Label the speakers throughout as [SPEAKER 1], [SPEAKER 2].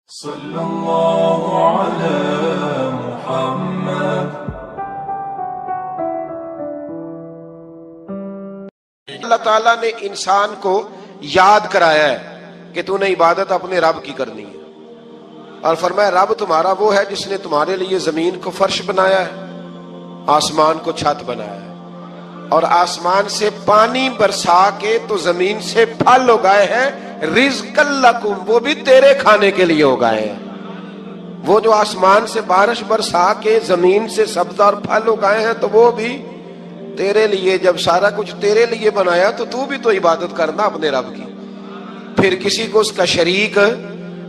[SPEAKER 1] صلی اللہ علی محمد۔
[SPEAKER 2] اللہ تعالیٰ نے انسان کو یاد کرایا ہے کہ تو نے عبادت اپنے رب کی کرنی ہے، اور فرمایا رب تمہارا وہ ہے جس نے تمہارے لیے زمین کو فرش بنایا ہے، آسمان کو چھت بنایا ہے، اور آسمان سے پانی برسا کے تو زمین سے پھل اگائے ہیں، رزق لکم، وہ بھی تیرے کھانے کے لیے اگائے ہیں۔ وہ جو آسمان سے بارش برسا کے زمین سے سبز اور پھل اگائے ہیں تو وہ بھی تیرے لیے۔ جب سارا کچھ تیرے لیے بنایا تو بھی تو عبادت کرنا اپنے رب کی، پھر کسی کو اس کا شریک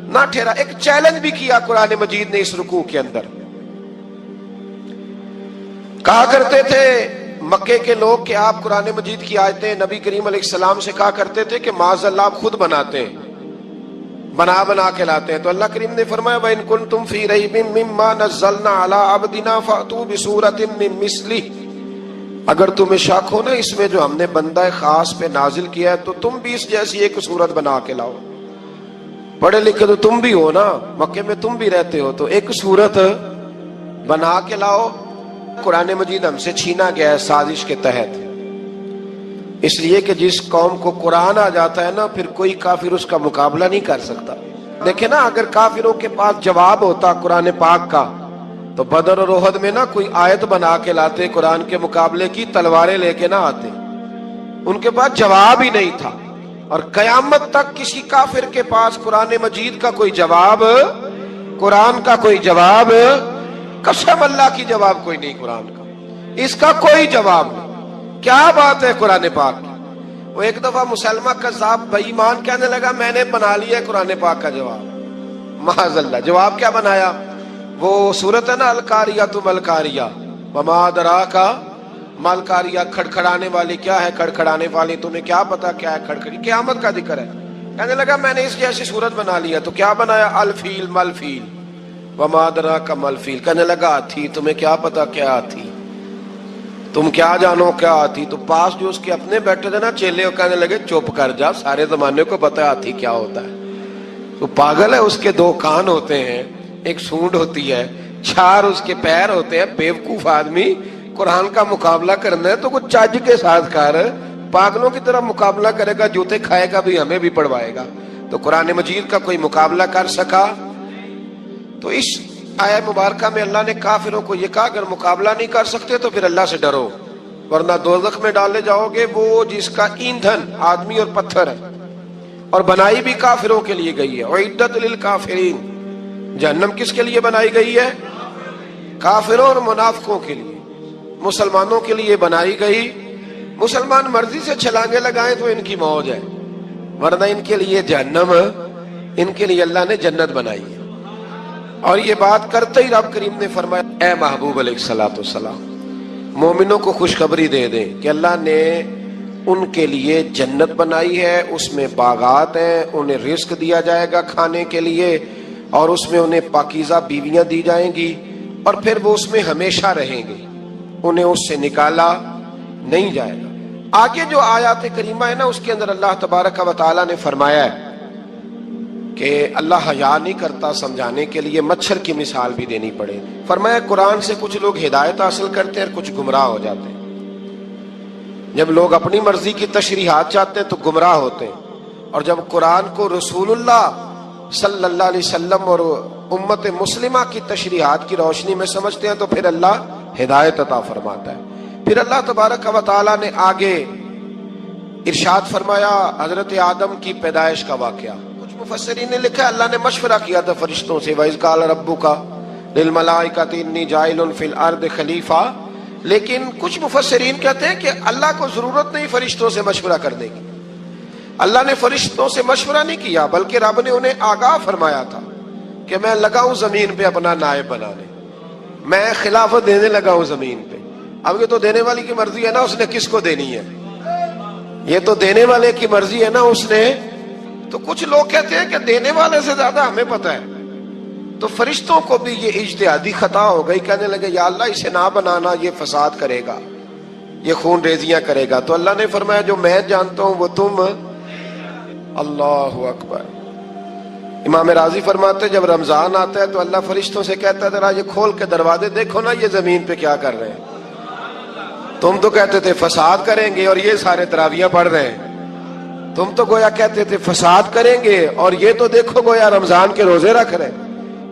[SPEAKER 2] نہ ٹھہرا۔ ایک چیلنج بھی کیا قرآن مجید نے اس رکوع کے اندر، کہا کرتے تھے مکے کے لوگ کہ آپ قرآن مجید کی آیتیں نبی کریم علیہ السلام سے کہا کرتے تھے کہ معاذ اللہ آپ خود بناتے ہیں، بنا کے لاتے ہیں۔ تو اللہ کریم نے فرمایا وَإِن كُنتُمْ فِي رَيْبٍ مِّمَّا نَزَّلْنَا عَلَىٰ عَبْدِنَا فَأْتُوا بِسُورَةٍ مِّن مِّثْلِهِ، اگر تمہیں شک ہو نا اس میں جو ہم نے بندہ خاص پہ نازل کیا ہے تو تم بھی اس جیسی ایک صورت بنا کے لاؤ۔ پڑھے لکھے تو تم بھی ہو نا، مکے میں تم بھی رہتے ہو، تو ایک صورت بنا کے لاؤ۔ قرآن مجید ہم سے چھینا گیا ہے سازش کے تحت، اس لیے کہ جس قوم کو قرآن آ جاتا ہے نا پھر کوئی کافر اس کا مقابلہ نہیں کر سکتا۔ دیکھیں نا، اگر کافروں کے پاس جواب ہوتا قرآن پاک کا تو بدر اور احد میں نا کوئی آیت بنا کے لاتے قرآن کے مقابلے کی، تلواریں لے کے نہ آتے، ان کے پاس جواب ہی نہیں تھا۔ اور قیامت تک کسی کافر کے پاس قرآن مجید کا کوئی جواب، قرآن کا کوئی جواب، قسم اللہ کی جواب کوئی نہیں، قرآن کا اس کا کوئی جواب نہیں۔ کیا بات ہے قرآن پاک کی۔ وہ ایک دفعہ مسلمہ کذاب بے ایمان کہنے لگا میں نے بنا لیا ہے قرآن پاک کا جواب، معاذ اللہ۔ جواب کیا بنایا؟ وہ سورت ہے نا القاریۃ ملقاریہ، وما ادراک ملقاریہ، کھڑکھڑانے والی کیا ہے، کھڑکھڑانے والی تمہیں کیا پتا کیا ہے کھڑکھڑی، قیامت کا ذکر ہے۔ کہنے لگا میں نے اس جیسی صورت بنا لیا، تو کیا بنایا؟ الفیل ملفیل، وما ادراک ملفیل۔ کہنے لگا ہاتھی، تمہیں کیا پتا کیا ہاتھی، تم کیا جانو کیا ہاتھی۔ تو پاس جو اس کے اپنے بیٹھے تھے نا چیلے، وہ کہنے لگے چپ کر جا، سارے زمانے کو پتا ہے ہاتھی کیا ہوتا ہے۔ تو پاگل ہے، اس کے دو کان ہوتے ہیں، ایک سونڈ ہوتی ہے، چار اس کے پیر ہوتے ہیں۔ بیوقوف آدمی، قرآن کا مقابلہ کرنا ہے تو کچھ چج کے ساتھ کر، پاگلوں کی طرح مقابلہ کرے گا، جوتے کھائے گا بھی ہمیں بھی پڑھوائے گا۔ تو قرآن مجید کا کوئی مقابلہ کر سکا؟ تو اس آیہ مبارکہ میں اللہ نے کافروں کو یہ کہا اگر مقابلہ نہیں کر سکتے تو پھر اللہ سے ڈرو، ورنہ دوزخ میں ڈالے جاؤ گے، وہ جس کا ایندھن آدمی اور پتھر ہے، اور بنائی بھی کافروں کے لیے گئی ہے۔ اعدت للکافرین، جہنم کس کے لیے بنائی گئی ہے؟ کافروں اور منافقوں کے لیے۔ مسلمانوں کے لیے بنائی گئی، مسلمان مرضی سے چھلانگے لگائیں تو ان کی موج ہے، ورنہ ان کے لیے جہنم، ان کے لیے اللہ نے جنت بنائی ہے۔ اور یہ بات کرتے ہی رب کریم نے فرمایا اے محبوب علیہ الصلوۃ والسلام، مومنوں کو خوشخبری دے دیں کہ اللہ نے ان کے لیے جنت بنائی ہے، اس میں باغات ہیں، انہیں رزق دیا جائے گا کھانے کے لیے، اور اس میں انہیں پاکیزہ بیویاں دی جائیں گی، اور پھر وہ اس میں ہمیشہ رہیں گے، انہیں اس سے نکالا نہیں جائے گا۔ آگے جو آیات کریمہ ہے نا اس کے اندر اللہ تبارک و تعالیٰ نے فرمایا ہے کہ اللہ حیا نہیں کرتا سمجھانے کے لیے، مچھر کی مثال بھی دینی پڑے۔ فرمایا قرآن سے کچھ لوگ ہدایت حاصل کرتے ہیں اور کچھ گمراہ ہو جاتے ہیں۔ جب لوگ اپنی مرضی کی تشریحات چاہتے ہیں تو گمراہ ہوتے ہیں، اور جب قرآن کو رسول اللہ صلی اللہ علیہ وسلم اور امت مسلمہ کی تشریحات کی روشنی میں سمجھتے ہیں تو پھر اللہ ہدایت عطا فرماتا ہے۔ پھر اللہ تبارک و تعالیٰ نے آگے ارشاد فرمایا حضرت آدم کی پیدائش کا واقعہ۔ کچھ مفسرین نے لکھا ہے اللہ نے مشورہ کیا تھا فرشتوں سے، وَإِذْ قَالَ رَبُّكَ لِلْمَلَائِكَةِ إِنِّي جَاعِلٌ فِي الْأَرْضِ خَلِيفَةً، لیکن کچھ مفسرین کہتے ہیں کہ اللہ کو ضرورت نہیں فرشتوں سے مشورہ کرنے کی، اللہ نے فرشتوں سے مشورہ نہیں کیا، بلکہ رب نے انہیں آگاہ فرمایا تھا کہ میں لگا ہوں زمین پہ اپنا نائب بنانے، میں خلافت دینے لگا ہوں زمین پہ۔ اب یہ تو دینے والی کی مرضی ہے نا اس نے کس کو دینی ہے، یہ تو دینے والے کی مرضی ہے نا اس نے۔ تو کچھ لوگ کہتے ہیں کہ دینے والے سے زیادہ ہمیں پتہ ہے، تو فرشتوں کو بھی یہ اجتہادی خطا ہو گئی، کہنے لگے یا اللہ اسے نہ بنانا، یہ فساد کرے گا، یہ خون ریزیاں کرے گا۔ تو اللہ نے فرمایا جو میں جانتا ہوں وہ تم، اللہ اکبر۔ امام راضی فرماتے ہیں جب رمضان آتا ہے تو اللہ فرشتوں سے کہتا ہے ذرا یہ کھول کے دروازے دیکھو نا یہ زمین پہ کیا کر رہے ہیں. تم تو کہتے تھے فساد کریں گے اور یہ سارے تراویحیں پڑھ رہے ہیں. تم تو گویا کہتے تھے فساد کریں گے اور یہ تو دیکھو گویا رمضان کے روزے رکھ رہے ہیں.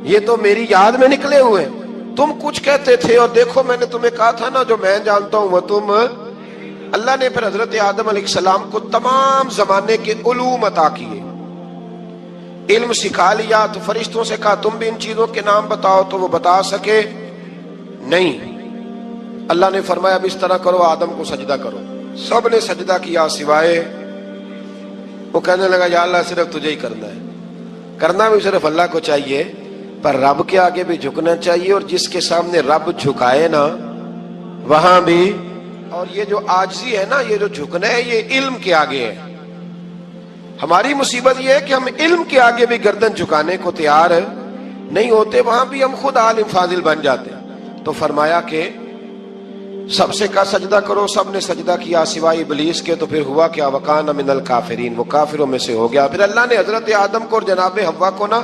[SPEAKER 2] یہ تو میری یاد میں نکلے ہوئے ہیں. تم کچھ کہتے تھے اور دیکھو میں نے تمہیں کہا تھا نا جو میں جانتا ہوں وہ تم. اللہ نے پھر حضرت آدم علیہ السلام کو تمام زمانے کے علوم عطا کیے, علم سکھا لیا. تو فرشتوں سے کہا تم بھی ان چیزوں کے نام بتاؤ, تو وہ بتا سکے نہیں. اللہ نے فرمایا اب اس طرح کرو آدم کو سجدہ کرو. سب نے سجدہ کیا سوائے وہ. کہنے لگا یا اللہ صرف تجھے ہی کرنا ہے. کرنا بھی صرف اللہ کو چاہیے پر رب کے آگے بھی جھکنا چاہیے, اور جس کے سامنے رب جھکائے نا وہاں بھی. اور یہ جو عاجزی ہے نا, یہ جو جھکنا ہے یہ علم کے آگے ہے. ہماری مصیبت یہ ہے کہ ہم علم کے آگے بھی گردن جھکانے کو تیار نہیں ہوتے, وہاں بھی ہم خود عالم فاضل بن جاتے. تو فرمایا کہ سب سے کہا سجدہ کرو, سب نے سجدہ کیا سوائے ابلیس کے. تو پھر ہوا کیا وکان من الکافرین, وہ کافروں میں سے ہو گیا. پھر اللہ نے حضرت آدم کو اور جناب حوا کو نا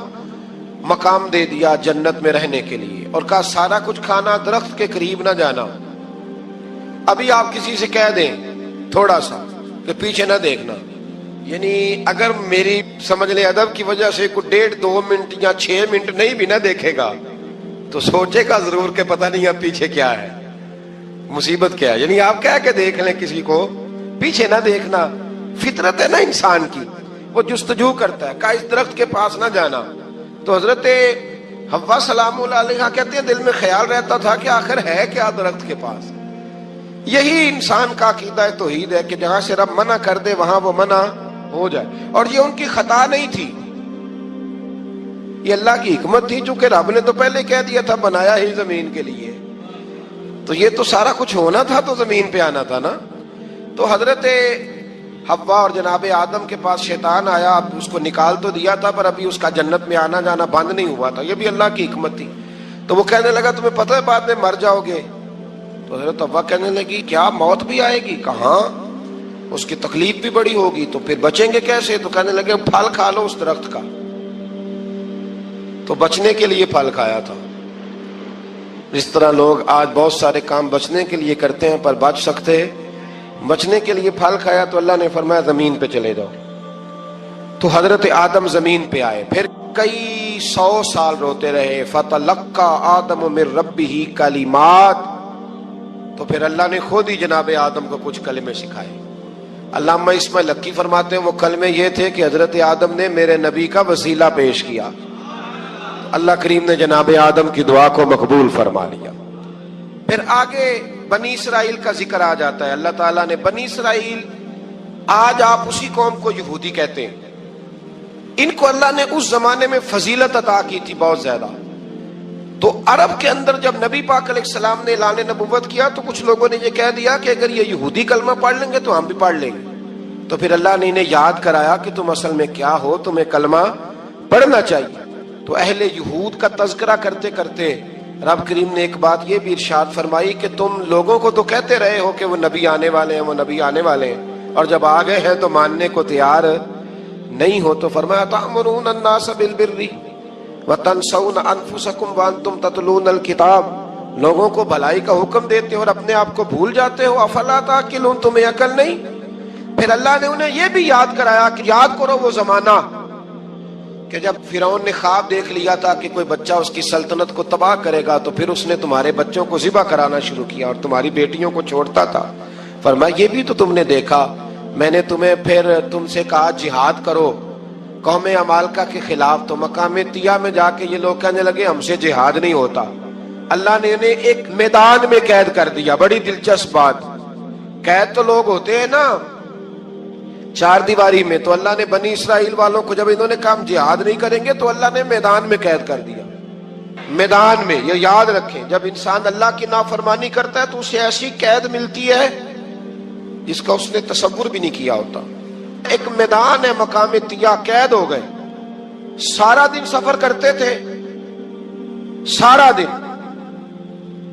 [SPEAKER 2] مقام دے دیا جنت میں رہنے کے لیے, اور کہا سارا کچھ کھانا, درخت کے قریب نہ جانا. ابھی آپ کسی سے کہہ دیں تھوڑا سا کہ پیچھے نہ دیکھنا, یعنی اگر میری سمجھ لیں ادب کی وجہ سے کوئی 1.5-2 منٹ یا 6 منٹ نہیں بھی نہ دیکھے گا تو سوچے گا ضرور کہ پتہ نہیں اب پیچھے کیا ہے, مصیبت کیا ہے. یعنی آپ کہہ کے دیکھ لیں کسی کو پیچھے نہ دیکھنا. فطرت ہے نا انسان کی, وہ جستجو کرتا ہے. کہا اس درخت کے پاس نہ جانا. تو حضرت حوا سلام اللہ علیہ کہتے ہیں دل میں خیال رہتا تھا کہ آخر ہے کیا درخت کے پاس. یہی انسان کا عقیدہ توحید ہے کہ جہاں سے رب منع کر دے وہاں وہ منع ہو جائے. اور یہ ان کی خطا نہیں تھی, یہ اللہ کی حکمت تھی, چونکہ رب نے تو پہلے کہہ دیا تھا بنایا ہی زمین کے لیے, تو یہ تو سارا کچھ ہونا تھا تو زمین پہ آنا تھا نا. تو حضرت حوا اور جناب آدم کے پاس شیطان آیا, اب اس کو نکال تو دیا تھا پر ابھی اس کا جنت میں آنا جانا بند نہیں ہوا تھا, یہ بھی اللہ کی حکمت تھی. تو وہ کہنے لگا تمہیں پتہ ہے بعد میں مر جاؤ گے. تو حضرت حوا کہنے لگی کیا موت بھی آئے گی؟ کہاں, اس کی تکلیف بھی بڑی ہوگی, تو پھر بچیں گے کیسے؟ تو کہنے لگے پھل کھا لو اس درخت کا. تو بچنے کے لیے پھل کھایا تھا. اس طرح لوگ آج بہت سارے کام بچنے کے لیے کرتے ہیں پر بچ سکتے, بچنے کے لیے پھل کھایا تو اللہ نے فرمایا زمین پہ چلے جاؤ. تو حضرت آدم زمین پہ آئے, پھر کئی 100 سال روتے رہے. فتلقى آدم من ربہ کلمات, تو پھر اللہ نے خود ہی جناب آدم کو کچھ کلمے سکھائے. علامہ اسماعیل لکی فرماتے ہیں وہ کلمے یہ تھے کہ حضرت آدم نے میرے نبی کا وسیلہ پیش کیا, اللہ کریم نے جناب آدم کی دعا کو مقبول فرما لیا. پھر آگے بنی اسرائیل کا ذکر آ جاتا ہے. اللہ تعالیٰ نے بنی اسرائیل, آج آپ اسی قوم کو یہودی کہتے ہیں, ان کو اللہ نے اس زمانے میں فضیلت عطا کی تھی بہت زیادہ. تو عرب کے اندر جب نبی پاک علیہ السلام نے اعلان نبوت کیا تو کچھ لوگوں نے یہ کہہ دیا کہ اگر یہ یہودی کلمہ پڑھ لیں گے تو ہم بھی پڑھ لیں گے. تو پھر اللہ نے انہیں یاد کرایا کہ تم اصل میں کیا ہو, تمہیں کلمہ پڑھنا چاہیے. تو اہل یہود کا تذکرہ کرتے کرتے رب کریم نے ایک بات یہ بھی ارشاد فرمائی کہ تم لوگوں کو تو کہتے رہے ہو کہ وہ نبی آنے والے ہیں, وہ نبی آنے والے ہیں, اور جب آ گئے ہیں تو ماننے کو تیار نہیں ہو. تو فرمایا تأمرون الناس بالبر وتنسون انفسکم وانتم تتلون الکتاب, لوگوں کو بھلائی کا حکم دیتے ہو اور اپنے آپ کو بھول جاتے ہو. افلا تعقلون, تمہیں عقل نہیں؟ پھر اللہ نے انہیں یہ بھی یاد کرایا کہ یاد کرو وہ زمانہ کہ جب فرعون نے خواب دیکھ لیا تھا کہ کوئی بچہ اس کی سلطنت کو تباہ کرے گا, تو پھر اس نے تمہارے بچوں کو ذبح کرانا شروع کیا اور تمہاری بیٹیوں کو چھوڑتا تھا. فرمایا یہ بھی تو تم نے دیکھا, میں نے تمہیں پھر تم سے کہا جہاد کرو قوم عمالقہ کے خلاف, تو مقام طیہ میں جا کے یہ لوگ کہنے لگے ہم سے جہاد نہیں ہوتا. اللہ نے انہیں ایک میدان میں قید کر دیا. بڑی دلچسپ بات, قید تو لوگ ہوتے ہیں نا چار دیواری میں, تو اللہ نے بنی اسرائیل والوں کو جب انہوں نے کہا ہم جہاد نہیں کریں گے تو اللہ نے میدان میں قید کر دیا. میدان میں, یہ یاد رکھیں جب انسان اللہ کی نافرمانی کرتا ہے تو اسے ایسی قید ملتی ہے جس کا اس نے تصور بھی نہیں کیا ہوتا. ایک میدان ہے مقام طیہ, قید ہو گئے. سارا دن سفر کرتے تھے, سارا دن,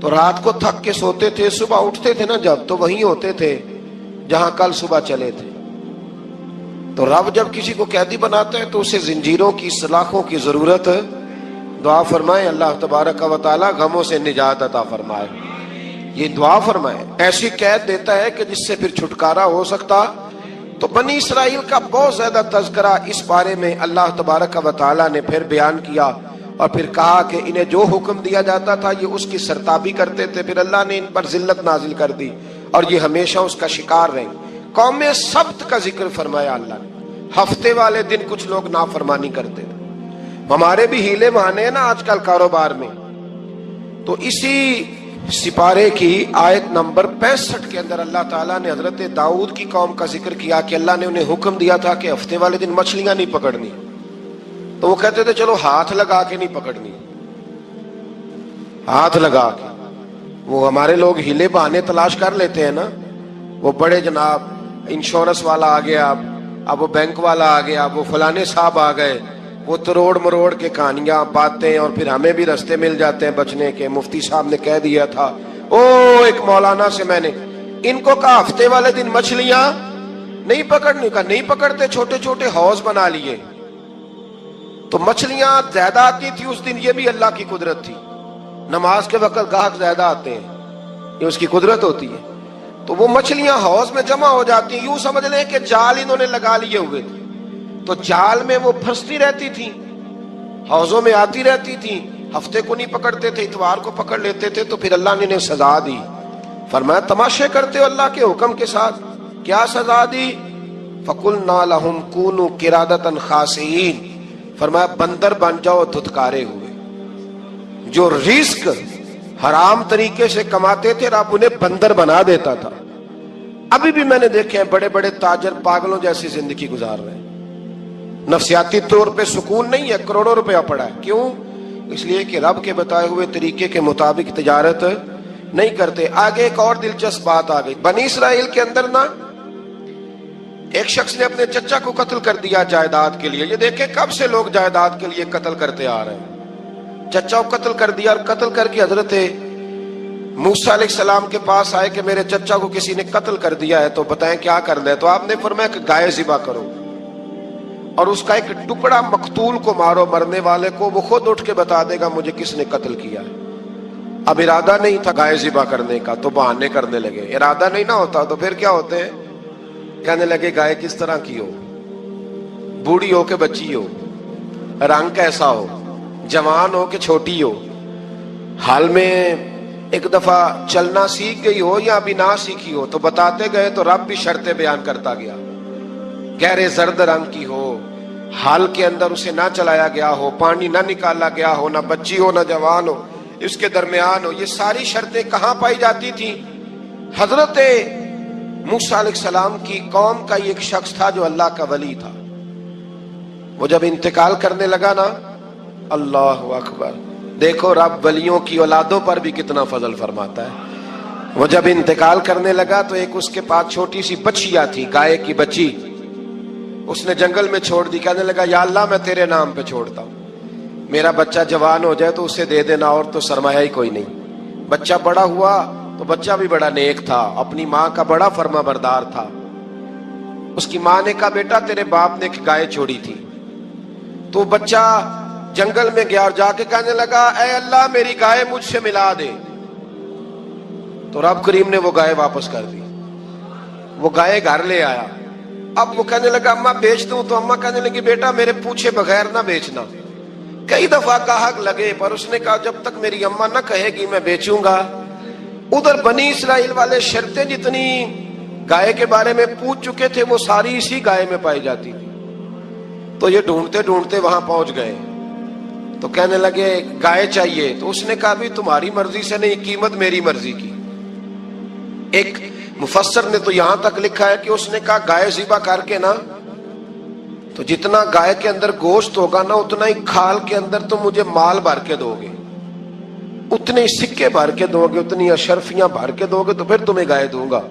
[SPEAKER 2] تو رات کو تھک کے سوتے تھے, صبح اٹھتے تھے نا جب تو وہیں ہوتے تھے جہاں کل صبح چلے تھے. تو رب جب کسی کو قیدی بناتا ہے تو اسے زنجیروں کی سلاخوں کی ضرورت ہے. دعا فرمائے اللہ تبارک و تعالی غموں سے نجات عطا فرمائے. یہ دعا فرمائے. ایسی قید دیتا ہے کہ جس سے پھر چھٹکارا ہو سکتا. تو بنی اسرائیل کا بہت زیادہ تذکرہ اس بارے میں اللہ تبارک و تعالی نے پھر بیان کیا اور پھر کہا کہ انہیں جو حکم دیا جاتا تھا یہ اس کی سرتابی کرتے تھے. پھر اللہ نے ان پر ذلت نازل کر دی اور یہ ہمیشہ اس کا شکار رہیں. قوم سبت کا ذکر فرمایا اللہ نے. ہفتے والے دن کچھ لوگ نافرمانی کرتے تھے. ہمارے بھی ہیلے بہانے ہیں نا آج کل کاروبار میں. تو اسی سپارے کی آیت نمبر 65 کے اندر اللہ تعالیٰ نے حضرت داؤد کی قوم کا ذکر کیا کہ اللہ نے انہیں حکم دیا تھا کہ ہفتے والے دن مچھلیاں نہیں پکڑنی. تو وہ کہتے تھے چلو ہاتھ لگا کے نہیں پکڑنی, ہاتھ لگا کے. وہ ہمارے لوگ ہیلے بہانے تلاش کر لیتے ہیں نا. وہ بڑے جناب انشورنس والا آ گیا, اب وہ بینک والا آ گیا, وہ فلانے صاحب آ گئے, وہ تروڑ مروڑ کے کہانیاں باتیں, اور پھر ہمیں بھی رستے مل جاتے ہیں بچنے کے. مفتی صاحب نے کہہ دیا تھا ایک مولانا سے میں نے ان کو کہا ہفتے والے دن مچھلیاں نہیں پکڑنے کا. نہیں پکڑتے, چھوٹے چھوٹے حوض بنا لیے. تو مچھلیاں زیادہ آتی تھی اس دن. یہ بھی اللہ کی قدرت تھی. نماز کے وقت گاہک زیادہ آتے ہیں, یہ اس کی قدرت ہوتی ہے. تو وہ مچھلیاں حوض میں جمع ہو جاتی ہیں. یوں سمجھ لیں کہ جال انہوں نے لگا لیے ہوئے تھے. تو جال میں وہ پھنستی رہتی تھی, حوضوں میں آتی رہتی تھی. ہفتے کو نہیں پکڑتے تھے, اتوار کو پکڑ لیتے تھے. تو پھر اللہ نے انہیں سزا دی. فرمایا تماشے کرتے ہو اللہ کے حکم کے ساتھ. کیا سزا دی؟ فَقُلْنَا لَهُمْ كُونُوا قِرَادَةً خَاسِئِينَ. فرمایا بندر بن جاؤ دھتکارے ہوئے. جو رزق حرام طریقے سے کماتے تھے رب انہیں بندر بنا دیتا تھا. ابھی بھی میں نے دیکھے ہیں بڑے بڑے تاجر پاگلوں جیسی زندگی گزار رہے ہیں. نفسیاتی طور پہ سکون نہیں ہے, کروڑوں روپیہ پڑا ہے. کیوں؟ اس لیے کہ رب کے بتائے ہوئے طریقے کے مطابق تجارت نہیں کرتے. آگے ایک اور دلچسپ بات آ گئی. بنی اسرائیل کے اندر نا ایک شخص نے اپنے چچا کو قتل کر دیا جائیداد کے لیے. یہ دیکھیں کب سے لوگ جائیداد کے لیے قتل کرتے آ رہے ہیں. چچا کو قتل کر دیا, اور قتل کر کے حضرت موسیٰ علیہ السلام کے پاس آئے کہ میرے چچا کو کسی نے قتل کر دیا ہے, تو بتائیں کیا کرنا ہے. تو آپ نے فرمایا کہ گائے ذبح کرو اور اس کا ایک ٹکڑا مقتول کو مارو, مرنے والے کو. وہ خود اٹھ کے بتا دے گا مجھے کس نے قتل کیا ہے. اب ارادہ نہیں تھا گائے ذبح کرنے کا تو بہانے کرنے لگے. ارادہ نہیں نہ ہوتا تو پھر کیا ہوتے ہیں, کہنے لگے گائے کس طرح کی ہو, بوڑھی ہو کہ بچی ہو, رنگ کیسا ہو, جوان ہو کہ چھوٹی ہو, حال میں ایک دفعہ چلنا سیکھ گئی ہو یا ابھی نہ سیکھی ہو. تو بتاتے گئے تو رب بھی شرطیں بیان کرتا گیا. گہرے زرد رنگ کی ہو, حال کے اندر اسے نہ چلایا گیا ہو, پانی نہ نکالا گیا ہو, نہ بچی ہو نہ جوان ہو, اس کے درمیان ہو. یہ ساری شرطیں کہاں پائی جاتی تھی؟ حضرت موسیٰ علیہ السلام کی قوم کا ایک شخص تھا جو اللہ کا ولی تھا. وہ جب انتقال کرنے لگا نا, اللہ اکبر, دیکھو رب ولیوں کی اولادوں پر بھی کتنا فضل فرماتا ہے. وہ جب انتقال کرنے لگا تو ایک اس کے پاس چھوٹی سی بچیا تھی, گائے کی بچی. اس نے جنگل میں چھوڑ دی. کہنے لگا یا اللہ میں تیرے نام پہ چھوڑتا ہوں, میرا بچہ جوان ہو جائے تو اسے دے دینا, اور تو سرمایہ ہی کوئی نہیں. بچہ بڑا ہوا تو بچہ بھی بڑا نیک تھا, اپنی ماں کا بڑا فرما بردار تھا. اس کی ماں نے کہا بیٹا تیرے باپ نے ایک گائے چھوڑی تھی. تو بچہ جنگل میں گیا اور جا کے کہنے لگا اے اللہ میری گائے مجھ سے ملا دے. تو رب کریم نے وہ گائے واپس کر دی. وہ گائے گھر لے آیا. اب وہ کہنے لگا اماں بیچ دوں. تو اماں کہنے لگی بیٹا میرے پوچھے بغیر نہ بیچنا. کئی دفعہ گاہک لگے پر اس نے کہا جب تک میری اماں نہ کہے گی میں بیچوں گا. ادھر بنی اسرائیل والے شرطیں جتنی گائے کے بارے میں پوچھ چکے تھے وہ ساری اسی گائے میں پائی جاتی تھی. تو یہ ڈھونڈتے ڈھونڈتے وہاں پہنچ گئے. تو کہنے لگے گائے چاہیے. تو اس نے کہا بھی تمہاری مرضی سے نہیں, قیمت میری مرضی کی. ایک مفسر نے تو یہاں تک لکھا ہے کہ اس نے کہا گائے ذبح کر کے نا تو جتنا گائے کے اندر گوشت ہوگا نا اتنا ہی کھال کے اندر تم مجھے مال بھر کے دو گے, اتنے سکے بھر کے دو گے, اتنی اشرفیاں بھر کے دو گے تو پھر تمہیں گائے دوں گا.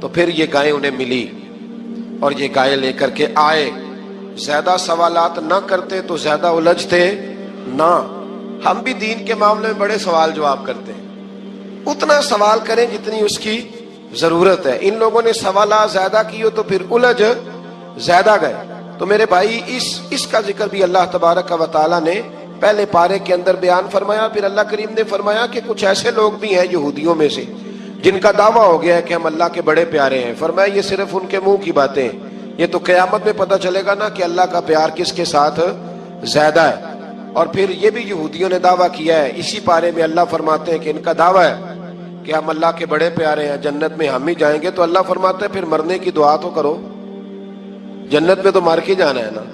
[SPEAKER 2] تو پھر یہ گائے انہیں ملی اور یہ گائے لے کر کے آئے. زیادہ سوالات نہ کرتے تو زیادہ الجھتے نہ. ہم بھی دین کے معاملے میں بڑے سوال جواب کرتے ہیں, اتنا سوال کریں جتنی اس کی ضرورت ہے. ان لوگوں نے سوالات زیادہ کی ہو تو پھر الجھ زیادہ گئے. تو میرے بھائی اس کا ذکر بھی اللہ تبارک و تعالیٰ نے پہلے پارے کے اندر بیان فرمایا. پھر اللہ کریم نے فرمایا کہ کچھ ایسے لوگ بھی ہیں یہودیوں میں سے جن کا دعویٰ ہو گیا ہے کہ ہم اللہ کے بڑے پیارے ہیں. فرمایا یہ صرف ان کے منہ کی باتیں ہیں, یہ تو قیامت میں پتہ چلے گا نا کہ اللہ کا پیار کس کے ساتھ زیادہ ہے. اور پھر یہ بھی یہودیوں نے دعویٰ کیا ہے, اسی پارے میں اللہ فرماتے ہیں کہ ان کا دعویٰ ہے کہ ہم اللہ کے بڑے پیارے ہیں, جنت میں ہم ہی جائیں گے. تو اللہ فرماتے ہیں پھر مرنے کی دعا تو کرو, جنت میں تو مر کے جانا ہے نا.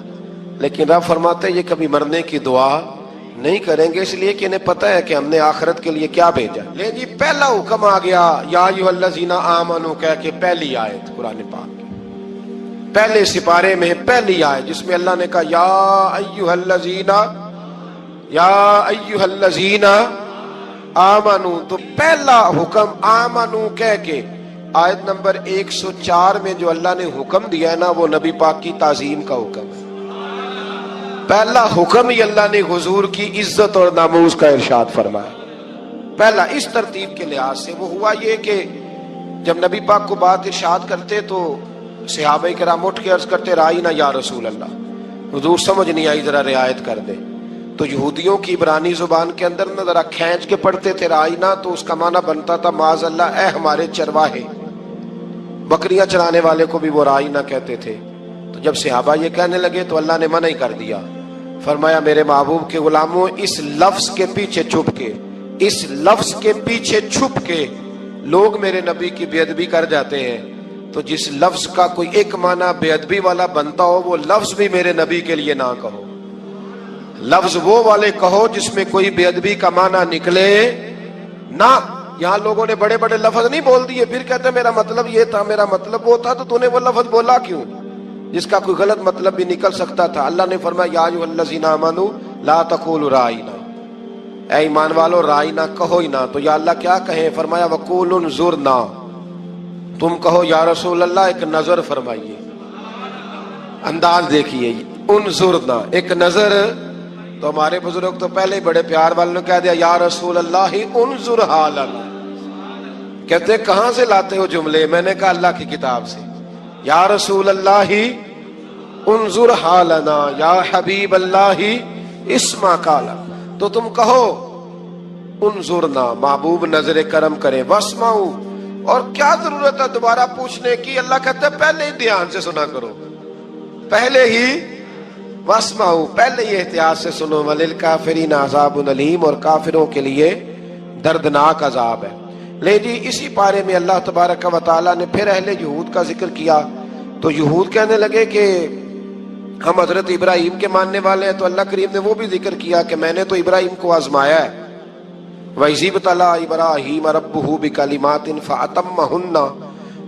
[SPEAKER 2] لیکن رب فرماتے ہیں یہ کبھی مرنے کی دعا نہیں کریں گے, اس لیے کہ انہیں پتہ ہے کہ ہم نے آخرت کے لیے کیا بھیجا. لے جی پہلا حکم آ گیا یا ایھا الذین آمنوا کہہ کے, پہلی آیت قرآن پاک کی پہلے سپارے میں پہلی آیت جس میں اللہ نے کہا یا ایھا الذین آمنوا. تو پہلا حکم آمنوا کہہ کے آیت نمبر 104 میں جو اللہ نے حکم دیا ہے نا وہ نبی پاک کی تعظیم کا حکم ہے. پہلا حکم ہی اللہ نے حضور کی عزت اور ناموس کا ارشاد فرمایا. پہلا اس ترتیب کے لحاظ سے وہ ہوا یہ کہ جب نبی پاک کو بات ارشاد کرتے تو صحابہ کرام اٹھ کے عرض کرتے رائینا یا رسول اللہ, حضور سمجھ نہیں آئی ذرا رعایت کر دے. تو یہودیوں کی عبرانی زبان کے اندر نہ ذرا کھینچ کے پڑھتے تھے رائینا, تو اس کا معنی بنتا تھا معاذ اللہ اے ہمارے چرواہے. بکریاں چرانے والے کو بھی وہ رائینا کہتے تھے. تو جب صحابہ یہ کہنے لگے تو اللہ نے منع ہی کر دیا. فرمایا میرے محبوب کے غلاموں, اس لفظ کے پیچھے چھپ کے لوگ میرے نبی کی بے ادبی کر جاتے ہیں. تو جس لفظ کا کوئی ایک معنی بے ادبی والا بنتا ہو وہ لفظ بھی میرے نبی کے لیے نہ کہو. لفظ وہ والے کہو جس میں کوئی بے ادبی کا معنی نکلے نہ. یہاں لوگوں نے بڑے بڑے لفظ نہیں بول دیے, پھر کہتے میرا مطلب یہ تھا, میرا مطلب وہ تھا. تو تو نے وہ لفظ بولا کیوں جس کا کوئی غلط مطلب بھی نکل سکتا تھا؟ اللہ نے فرمایا یا ایھا الذین آمنوا لا تقولوا رائینا, اے ایمان والو رائینا کہو ہی نہ. تو یا اللہ کیا کہیں؟ فرمایا وقولوا انظرنا, تم کہو یا رسول اللہ ایک نظر فرمائیے. انداز دیکھیے, انظرنا ایک نظر. تو ہمارے بزرگ تو پہلے بڑے پیار والوں نے کہہ دیا یا رسول اللہ انظر حالنا. کہتے کہاں سے لاتے ہو جملے؟ میں نے کہا اللہ کی کتاب سے. یا رسول اللہ انظر حالنا, یا حبیب اللہ اسمع قالا. تو تم کہو انظرنا, محبوب نظر کرم کرے, واسمعوا, اور کیا ضرورت ہے دوبارہ پوچھنے کی؟ اللہ کہتا ہے پہلے ہی دھیان سے سنا کرو, پہلے ہی واسمعوا, پہلے ہی احتیاط سے سنو. وللکافرین عذاب علیم, اور کافروں کے لیے دردناک عذاب ہے. لے جی اسی پارے میں اللہ تبارک و تعالیٰ نے پھر اہل یہود کا ذکر کیا. تو یہود کہنے لگے کہ ہم حضرت ابراہیم کے ماننے والے ہیں. تو اللہ کریم نے وہ بھی ذکر کیا کہ میں نے تو ابراہیم کو آزمایا ہے. وَإِذِ ابْتَلَىٰ إِبْرَاهِيمَ رَبُّهُ بِكَلِمَاتٍ فَأَتَمَّهُنَّ,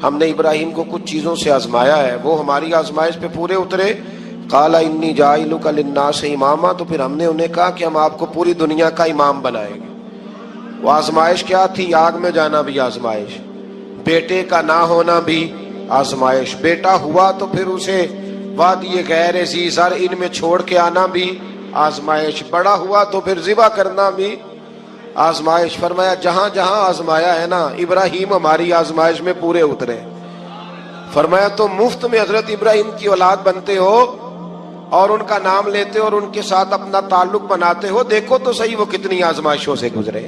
[SPEAKER 2] ہم نے ابراہیم کو کچھ چیزوں سے آزمایا ہے, وہ ہماری آزمائش پہ پورے اترے. قَالَ إِنِّي جَاعِلُكَ لِلنَّاسِ إِمَامًا, تو پھر ہم نے انہیں کہا کہ ہم آپ کو پوری دنیا کا امام بنائیں گے. وہ آزمائش کیا تھی؟ آگ میں جانا بھی آزمائش, بیٹے کا نہ ہونا بھی آزمائش, بیٹا ہوا تو پھر اسے وادی غیر ذی زرع میں چھوڑ کے آنا بھی آزمائش, بڑا ہوا تو پھر ذبح کرنا بھی آزمائش. فرمایا جہاں جہاں آزمایا ہے نا ابراہیم ہماری آزمائش میں پورے اترے. فرمایا تو مفت میں حضرت ابراہیم کی اولاد بنتے ہو اور ان کا نام لیتے اور ان کے ساتھ اپنا تعلق بناتے ہو, دیکھو تو صحیح وہ کتنی آزمائشوں سے گزرے.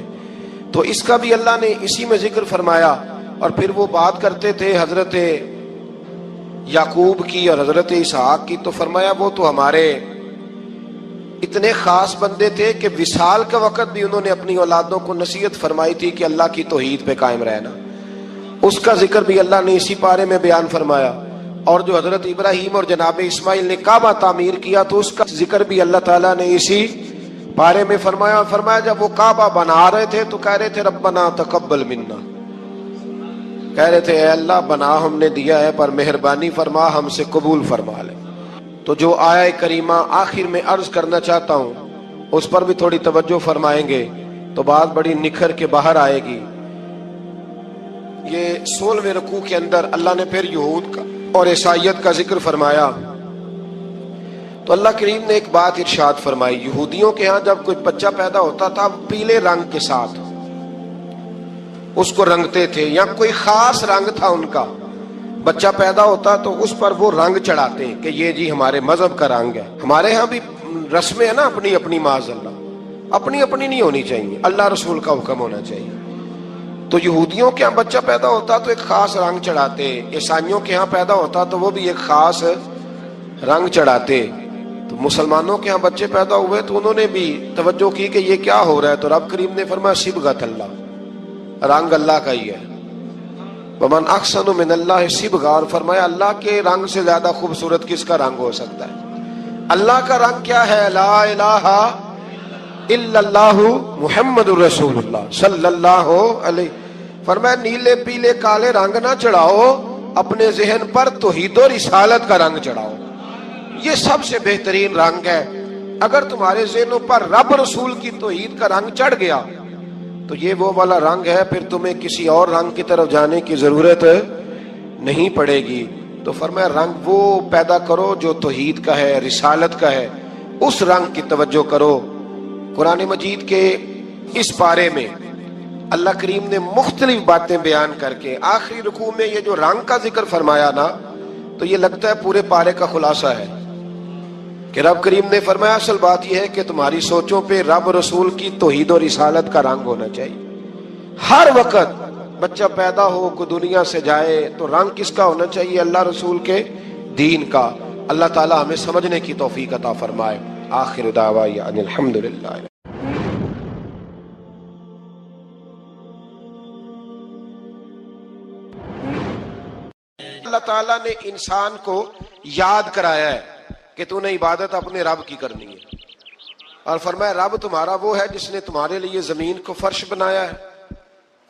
[SPEAKER 2] تو اس کا بھی اللہ نے اسی میں ذکر فرمایا. اور پھر وہ بات کرتے تھے حضرت یعقوب کی اور حضرت اسحاق کی. تو فرمایا وہ تو ہمارے اتنے خاص بندے تھے کہ وصال کے وقت بھی انہوں نے اپنی اولادوں کو نصیحت فرمائی تھی کہ اللہ کی توحید پہ قائم رہنا. اس کا ذکر بھی اللہ نے اسی پارے میں بیان فرمایا. اور جو حضرت ابراہیم اور جناب اسماعیل نے کعبہ تعمیر کیا تو اس کا ذکر بھی اللہ تعالیٰ نے اسی پارے میں فرمایا. فرمایا جب وہ کعبہ بنا رہے تھے تو کہہ رہے تھے ربنا تقبل منا, کہہ رہے تھے اے اللہ بنا ہم نے دیا ہے پر مہربانی فرما ہم سے قبول فرما لے. تو جو آیہ کریمہ آخر میں عرض کرنا چاہتا ہوں اس پر بھی تھوڑی توجہ فرمائیں گے تو بات بڑی نکھر کے باہر آئے گی. یہ 16ویں رکوع کے اندر اللہ نے پھر یہود کا اور عیسائیت کا ذکر فرمایا. تو اللہ کریم نے ایک بات ارشاد فرمائی, یہودیوں کے ہاں جب کوئی بچہ پیدا ہوتا تھا پیلے رنگ کے ساتھ اس کو رنگتے تھے, یا کوئی خاص رنگ تھا ان کا, بچہ پیدا ہوتا تو اس پر وہ رنگ چڑھاتے کہ یہ جی ہمارے مذہب کا رنگ ہے. ہمارے ہاں بھی رسمیں ہیں نا اپنی اپنی، معاذ اللہ اپنی اپنی نہیں ہونی چاہیے، اللہ رسول کا حکم ہونا چاہیے. تو یہودیوں کے ہاں بچہ پیدا ہوتا تو ایک خاص رنگ چڑھاتے، عیسائیوں کے ہاں پیدا ہوتا تو وہ بھی ایک خاص رنگ چڑھاتے. تو مسلمانوں کے ہاں بچے پیدا ہوئے تو انہوں نے بھی توجہ کی کہ یہ کیا ہو رہا ہے، تو رب کریم نے فرمایا صبغۃ اللہ، رنگ اللہ کا ہی ہے. ومن احسن من اللہ صبغہ، اور فرمایا اللہ کے رنگ سے زیادہ خوبصورت کس کا رنگ ہو سکتا ہے. اللہ کا رنگ کیا ہے؟ لا الہ الا اللہ محمد الرسول اللہ صلی اللہ علیہ. فرمایا نیلے پیلے کالے رنگ نہ چڑھاؤ، اپنے ذہن پر توحید و رسالت کا رنگ چڑھاؤ. یہ سب سے بہترین رنگ ہے. اگر تمہارے ذہنوں پر رب رسول کی توحید کا رنگ چڑھ گیا تو یہ وہ والا رنگ ہے، پھر تمہیں کسی اور رنگ کی طرف جانے کی ضرورت نہیں پڑے گی. تو فرمایا رنگ وہ پیدا کرو جو توحید کا ہے، رسالت کا ہے، اس رنگ کی توجہ کرو. قرآن مجید کے اس پارے میں اللہ کریم نے مختلف باتیں بیان کر کے آخری رکوع میں یہ جو رنگ کا ذکر فرمایا نا، تو یہ لگتا ہے پورے پارے کا خلاصہ ہے کہ رب کریم نے فرمایا اصل بات یہ ہے کہ تمہاری سوچوں پہ رب رسول کی توحید و رسالت کا رنگ ہونا چاہیے. ہر وقت بچہ پیدا ہو کو دنیا سے جائے تو رنگ کس کا ہونا چاہیے؟ اللہ رسول کے دین کا. اللہ تعالی ہمیں سمجھنے کی توفیق عطا فرمائے. آخر دعوانا ان الحمدللہ. اللہ تعالیٰ نے انسان کو یاد کرایا ہے کہ تو نے عبادت اپنے رب کی کرنی ہے، اور فرمایا رب تمہارا وہ ہے جس نے تمہارے لیے زمین کو فرش بنایا ہے،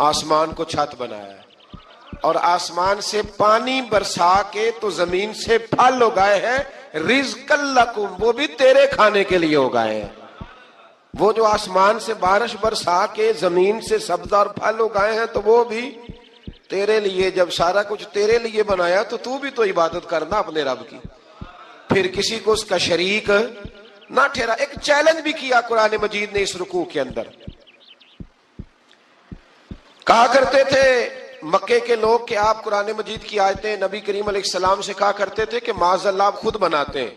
[SPEAKER 2] آسمان کو چھت بنایا ہے، اور آسمان سے پانی برسا کے تو زمین سے پھل اگائے ہیں، رزق لکم، وہ بھی تیرے کھانے کے لیے اگائے ہیں. وہ جو آسمان سے بارش برسا کے زمین سے سبز اور پھل اگائے ہیں تو وہ بھی تیرے لیے. جب سارا کچھ تیرے لیے بنایا تو بھی تو عبادت کرنا اپنے رب کی، پھر کسی کو اس کا شریک نہ ٹھہرا. ایک چیلنج بھی کیا قرآن مجید نے اس رکوع کے اندر. کہا کرتے تھے مکے کے لوگ کہ آپ قرآن مجید کی آیتیں نبی کریم علیہ السلام سے کہا کرتے تھے کہ معاذ اللہ آپ خود بناتے ہیں،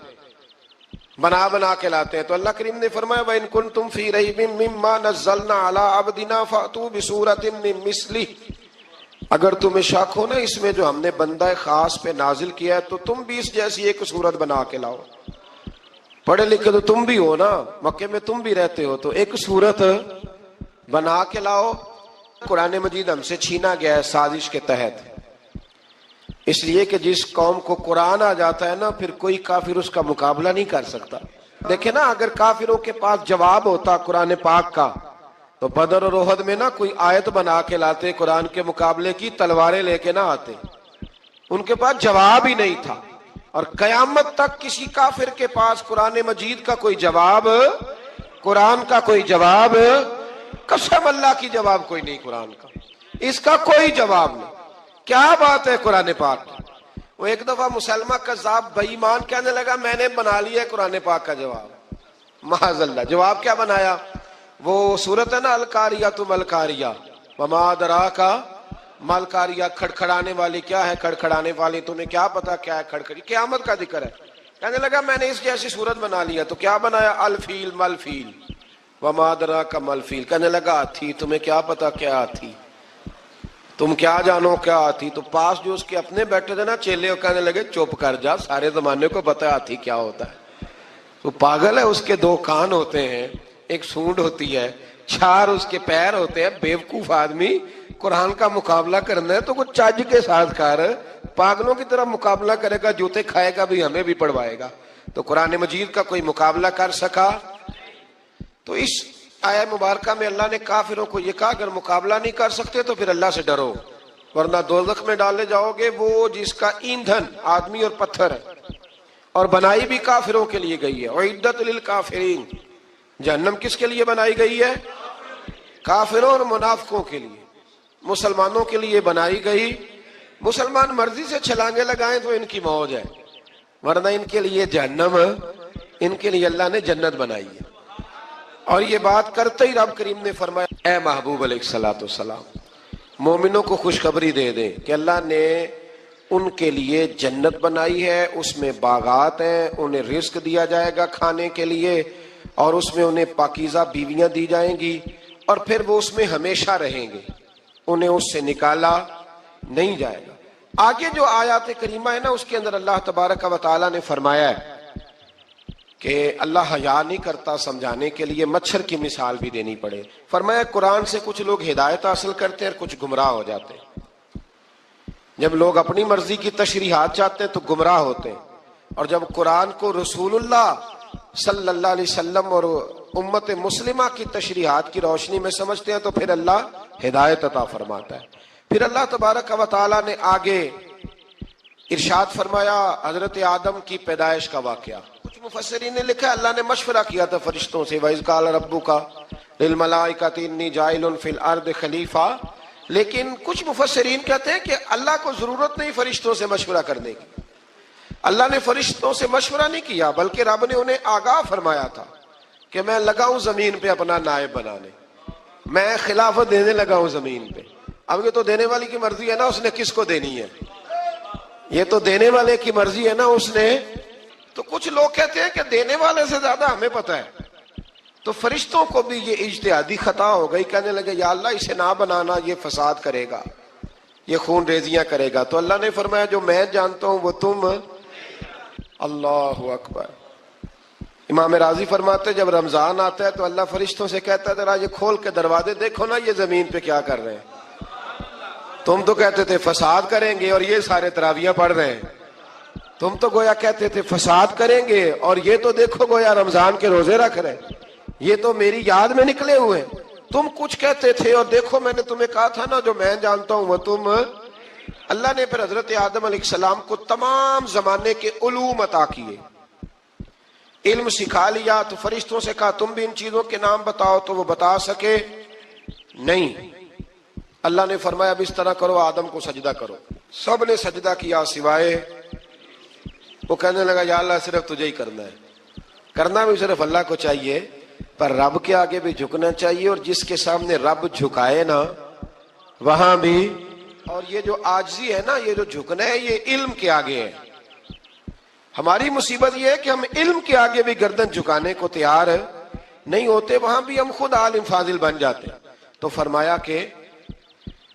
[SPEAKER 2] بنا کے لاتے ہیں. تو اللہ کریم نے فرمایا وَإِن كُنتُمْ فِي رَيْبٍ مِّمَّا نَزَّلْنَا عَلَىٰ عَبْدِنَا فَأْتُوا بِسُورَةٍ مِّن مِّثْلِهِ، اگر تمہیں شک ہو نا اس میں جو ہم نے بندہ خاص پہ نازل کیا ہے تو تم بھی اس جیسی ایک صورت بنا کے لاؤ. پڑھے لکھے تو تم بھی ہو نا، مکے میں تم بھی رہتے ہو، تو ایک صورت بنا کے لاؤ. قرآن مجید ہم سے چھینا گیا ہے سازش کے تحت، اس لیے کہ جس قوم کو قرآن آ جاتا ہے نا پھر کوئی کافر اس کا مقابلہ نہیں کر سکتا. دیکھیں نا اگر کافروں کے پاس جواب ہوتا قرآن پاک کا تو بدر اور احد میں نا کوئی آیت بنا کے لاتے قرآن کے مقابلے کی، تلواریں لے کے نہ آتے. ان کے پاس جواب ہی نہیں تھا، اور قیامت تک کسی کافر کے پاس قرآن مجید کا کوئی جواب، قرآن کا کوئی جواب، قسم اللہ کی جواب کوئی نہیں قرآن کا، اس کا کوئی جواب نہیں. کیا بات ہے قرآن پاک کی. وہ ایک دفعہ مسلمہ کذاب بے ایمان کہنے لگا میں نے بنا لیا ہے قرآن پاک کا جواب. معاذ اللہ. جواب کیا بنایا؟ وہ صورت ہے نا القاریۃ ملقاریہ وما ادراک ملقاریہ، کھڑکھڑانے والی. کیا ہے کھڑکھڑانے والی؟ تمہیں کیا پتا کیا ہے کھڑکھڑی؟ قیامت کا ذکر ہے. کہنے لگا میں نے اس جیسی صورت بنا لیا. تو کیا بنایا؟ الفیل ملفیل وما ادراک ملفیل. کہنے لگا ہاتھی، تمہیں کیا پتا کیا ہاتھی، تم کیا جانو کیا ہاتھی. تو پاس جو اس کے اپنے بیٹھے تھے نا چیلے، وہ کہنے لگے چپ کر جا، سارے زمانے کو پتا ہاتھی کیا ہوتا ہے. وہ پاگل ہے، اس کے دو کان ہوتے ہیں، ایک سونڈ ہوتی ہے، چار اس کے پیر ہوتے ہیں. بیوقوف آدمی قرآن کا مقابلہ کرنا ہے تو کچھ چج کے ساتھ کر، پاگلوں کی طرح مقابلہ کرے گا، جوتے کھائے گا بھی، ہمیں بھی پڑھوائے گا. تو قرآن مجید کا کوئی مقابلہ کر سکا؟ تو اس آیہ مبارکہ میں اللہ نے کافروں کو یہ کہا اگر مقابلہ نہیں کر سکتے تو پھر اللہ سے ڈرو، ورنہ دوزخ میں ڈالے جاؤ گے. وہ جس کا ایندھن آدمی اور پتھر ہے، اور بنائی بھی کافروں کے لیے گئی ہے. اعدت للکافرین، جہنم کس کے لیے بنائی گئی ہے؟ کافروں اور منافقوں کے لیے. مسلمانوں کے لیے بنائی گئی. مسلمان مرضی سے چھلانگے لگائیں تو ان کی موج ہے، ورنہ ان کے لیے جہنم، ان کے لیے اللہ نے جنت بنائی ہے. اور یہ بات کرتے ہی رب کریم نے فرمایا اے محبوب علیہ الصلوۃ والسلام مومنوں کو خوشخبری دے دیں کہ اللہ نے ان کے لیے جنت بنائی ہے، اس میں باغات ہیں، انہیں رزق دیا جائے گا کھانے کے لیے، اور اس میں انہیں پاکیزہ بیویاں دی جائیں گی، اور پھر وہ اس میں ہمیشہ رہیں گے، انہیں اس سے نکالا نہیں جائے گا۔ آگے جو آیات کریمہ ہے نا، اس کے اندر اللہ تبارک و تعالیٰ نے فرمایا ہے کہ اللہ حیا نہیں کرتا سمجھانے کے لیے مچھر کی مثال بھی دینی پڑے۔ فرمایا قرآن سے کچھ لوگ ہدایت حاصل کرتے ہیں اور کچھ گمراہ ہو جاتے ہیں۔ جب لوگ اپنی مرضی کی تشریحات چاہتے ہیں تو گمراہ ہوتے ہیں، اور جب قرآن کو رسول اللہ صلی اللہ علیہ وسلم اور امت مسلمہ کی تشریحات کی روشنی میں سمجھتے ہیں تو پھر اللہ ہدایت عطا فرماتا ہے۔ پھر اللہ تبارک و تعالیٰ نے آگے ارشاد فرمایا حضرت آدم کی پیدائش کا واقعہ۔ کچھ مفسرین نے لکھا اللہ نے مشورہ کیا تھا فرشتوں سے، وَإِذْ قَالَ رَبُّكَ لِلْمَلَائِكَةِ إِنِّي جَاعِلٌ فِي الْأَرْضِ خَلِيفَةً، لیکن کچھ مفسرین کہتے ہیں کہ اللہ کو ضرورت نہیں فرشتوں سے مشورہ کرنے کی، اللہ نے فرشتوں سے مشورہ نہیں کیا، بلکہ رب نے انہیں آگاہ فرمایا تھا کہ میں لگا ہوں زمین پہ اپنا نائب بنانے، میں خلافت دینے لگا ہوں زمین پہ۔ اب یہ تو دینے والی کی مرضی ہے نا اس نے کس کو دینی ہے، یہ تو دینے والے کی مرضی ہے نا اس نے۔ تو کچھ لوگ کہتے ہیں کہ دینے والے سے زیادہ ہمیں پتہ ہے، تو فرشتوں کو بھی یہ اجتہادی خطا ہو گئی، کہنے لگے یا اللہ اسے نہ بنانا، یہ فساد کرے گا، یہ خون ریزیاں کرے گا۔ تو اللہ نے فرمایا جو میں جانتا ہوں وہ تم، اللہ اکبر۔ امام راضی فرماتے جب رمضان آتا ہے تو اللہ فرشتوں سے کہتا ہے ذرا یہ کھول کے دروازے دیکھو نا یہ زمین پہ کیا کر رہے ہیں، تم تو کہتے تھے فساد کریں گے اور یہ سارے تراویحیں پڑھ رہے ہیں، تم تو گویا کہتے تھے فساد کریں گے اور یہ تو دیکھو گویا رمضان کے روزے رکھ رہے ہیں، یہ تو میری یاد میں نکلے ہوئے ہیں، تم کچھ کہتے تھے اور دیکھو میں نے تمہیں کہا تھا نا جو میں جانتا ہوں وہ تم۔ اللہ نے پھر حضرت آدم علیہ السلام کو تمام زمانے کے علوم عطا کیے، علم سکھا لیا، تو فرشتوں سے کہا تم بھی ان چیزوں کے نام بتاؤ، تو وہ بتا سکے نہیں۔ اللہ نے فرمایا اب اس طرح کرو آدم کو سجدہ کرو، سب نے سجدہ کیا سوائے، وہ کہنے لگا یا اللہ صرف تجھے ہی کرنا ہے، کرنا بھی صرف اللہ کو چاہیے، پر رب کے آگے بھی جھکنا چاہیے، اور جس کے سامنے رب جھکائے نا وہاں بھی۔ اور یہ جو عاجزی ہے نا، یہ جو جھکنا ہے یہ علم کے آگے ہے۔ ہماری مصیبت یہ ہے کہ ہم علم کے آگے بھی گردن جھکانے کو تیار نہیں ہوتے، وہاں بھی ہم خود عالم فاضل بن جاتے ہیں۔ تو فرمایا کہ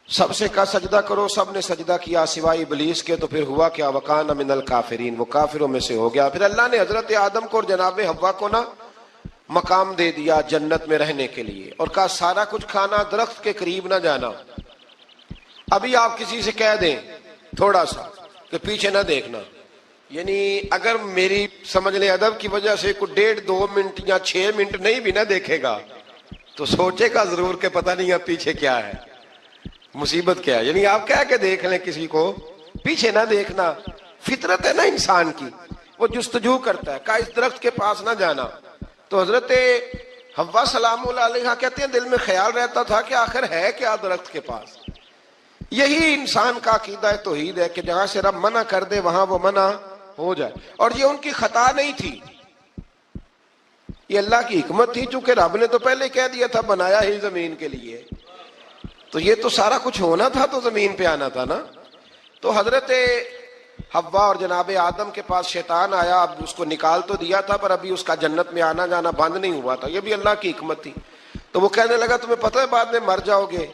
[SPEAKER 2] سب سے کہا سجدہ کرو، سب نے سجدہ کیا سوائے ابلیس کے، تو پھر ہوا کیا وَكَانَ مِنَ الْكَافِرِينَ، وہ کافروں میں سے ہو گیا۔ پھر اللہ نے حضرت آدم کو اور جناب حوا کو نا مقام دے دیا جنت میں رہنے کے لیے، اور کہا سارا کچھ کھانا، درخت کے قریب نہ جانا۔ ابھی آپ کسی سے کہہ دیں تھوڑا سا کہ پیچھے نہ دیکھنا، یعنی اگر میری سمجھ لیں ادب کی وجہ سے کوئی 1.5-2 منٹ یا 6 منٹ نہیں بھی نہ دیکھے گا تو سوچے گا ضرور کہ پتہ نہیں اب پیچھے کیا ہے، مصیبت کیا ہے۔ یعنی آپ کہہ کے دیکھ لیں کسی کو، پیچھے نہ دیکھنا، فطرت ہے نا انسان کی، وہ جستجو کرتا ہے، کہا اس درخت کے پاس نہ جانا۔ تو حضرت حوا سلام اللہ علیہ کہتے ہیں دل میں خیال رہتا تھا کہ آخر ہے کیا درخت کے پاس۔ یہی انسان کا عقیدہ توحید ہے کہ جہاں سے رب منع کر دے وہاں وہ منع ہو جائے، اور یہ ان کی خطا نہیں تھی، یہ اللہ کی حکمت تھی، چونکہ رب نے تو پہلے کہہ دیا تھا بنایا ہی زمین کے لیے، تو یہ تو سارا کچھ ہونا تھا تو زمین پہ آنا تھا نا۔ تو حضرت حوا اور جناب آدم کے پاس شیطان آیا، اب اس کو نکال تو دیا تھا پر ابھی اس کا جنت میں آنا جانا بند نہیں ہوا تھا، یہ بھی اللہ کی حکمت تھی۔ تو وہ کہنے لگا تمہیں پتہ ہے بعد میں مر جاؤ گے؟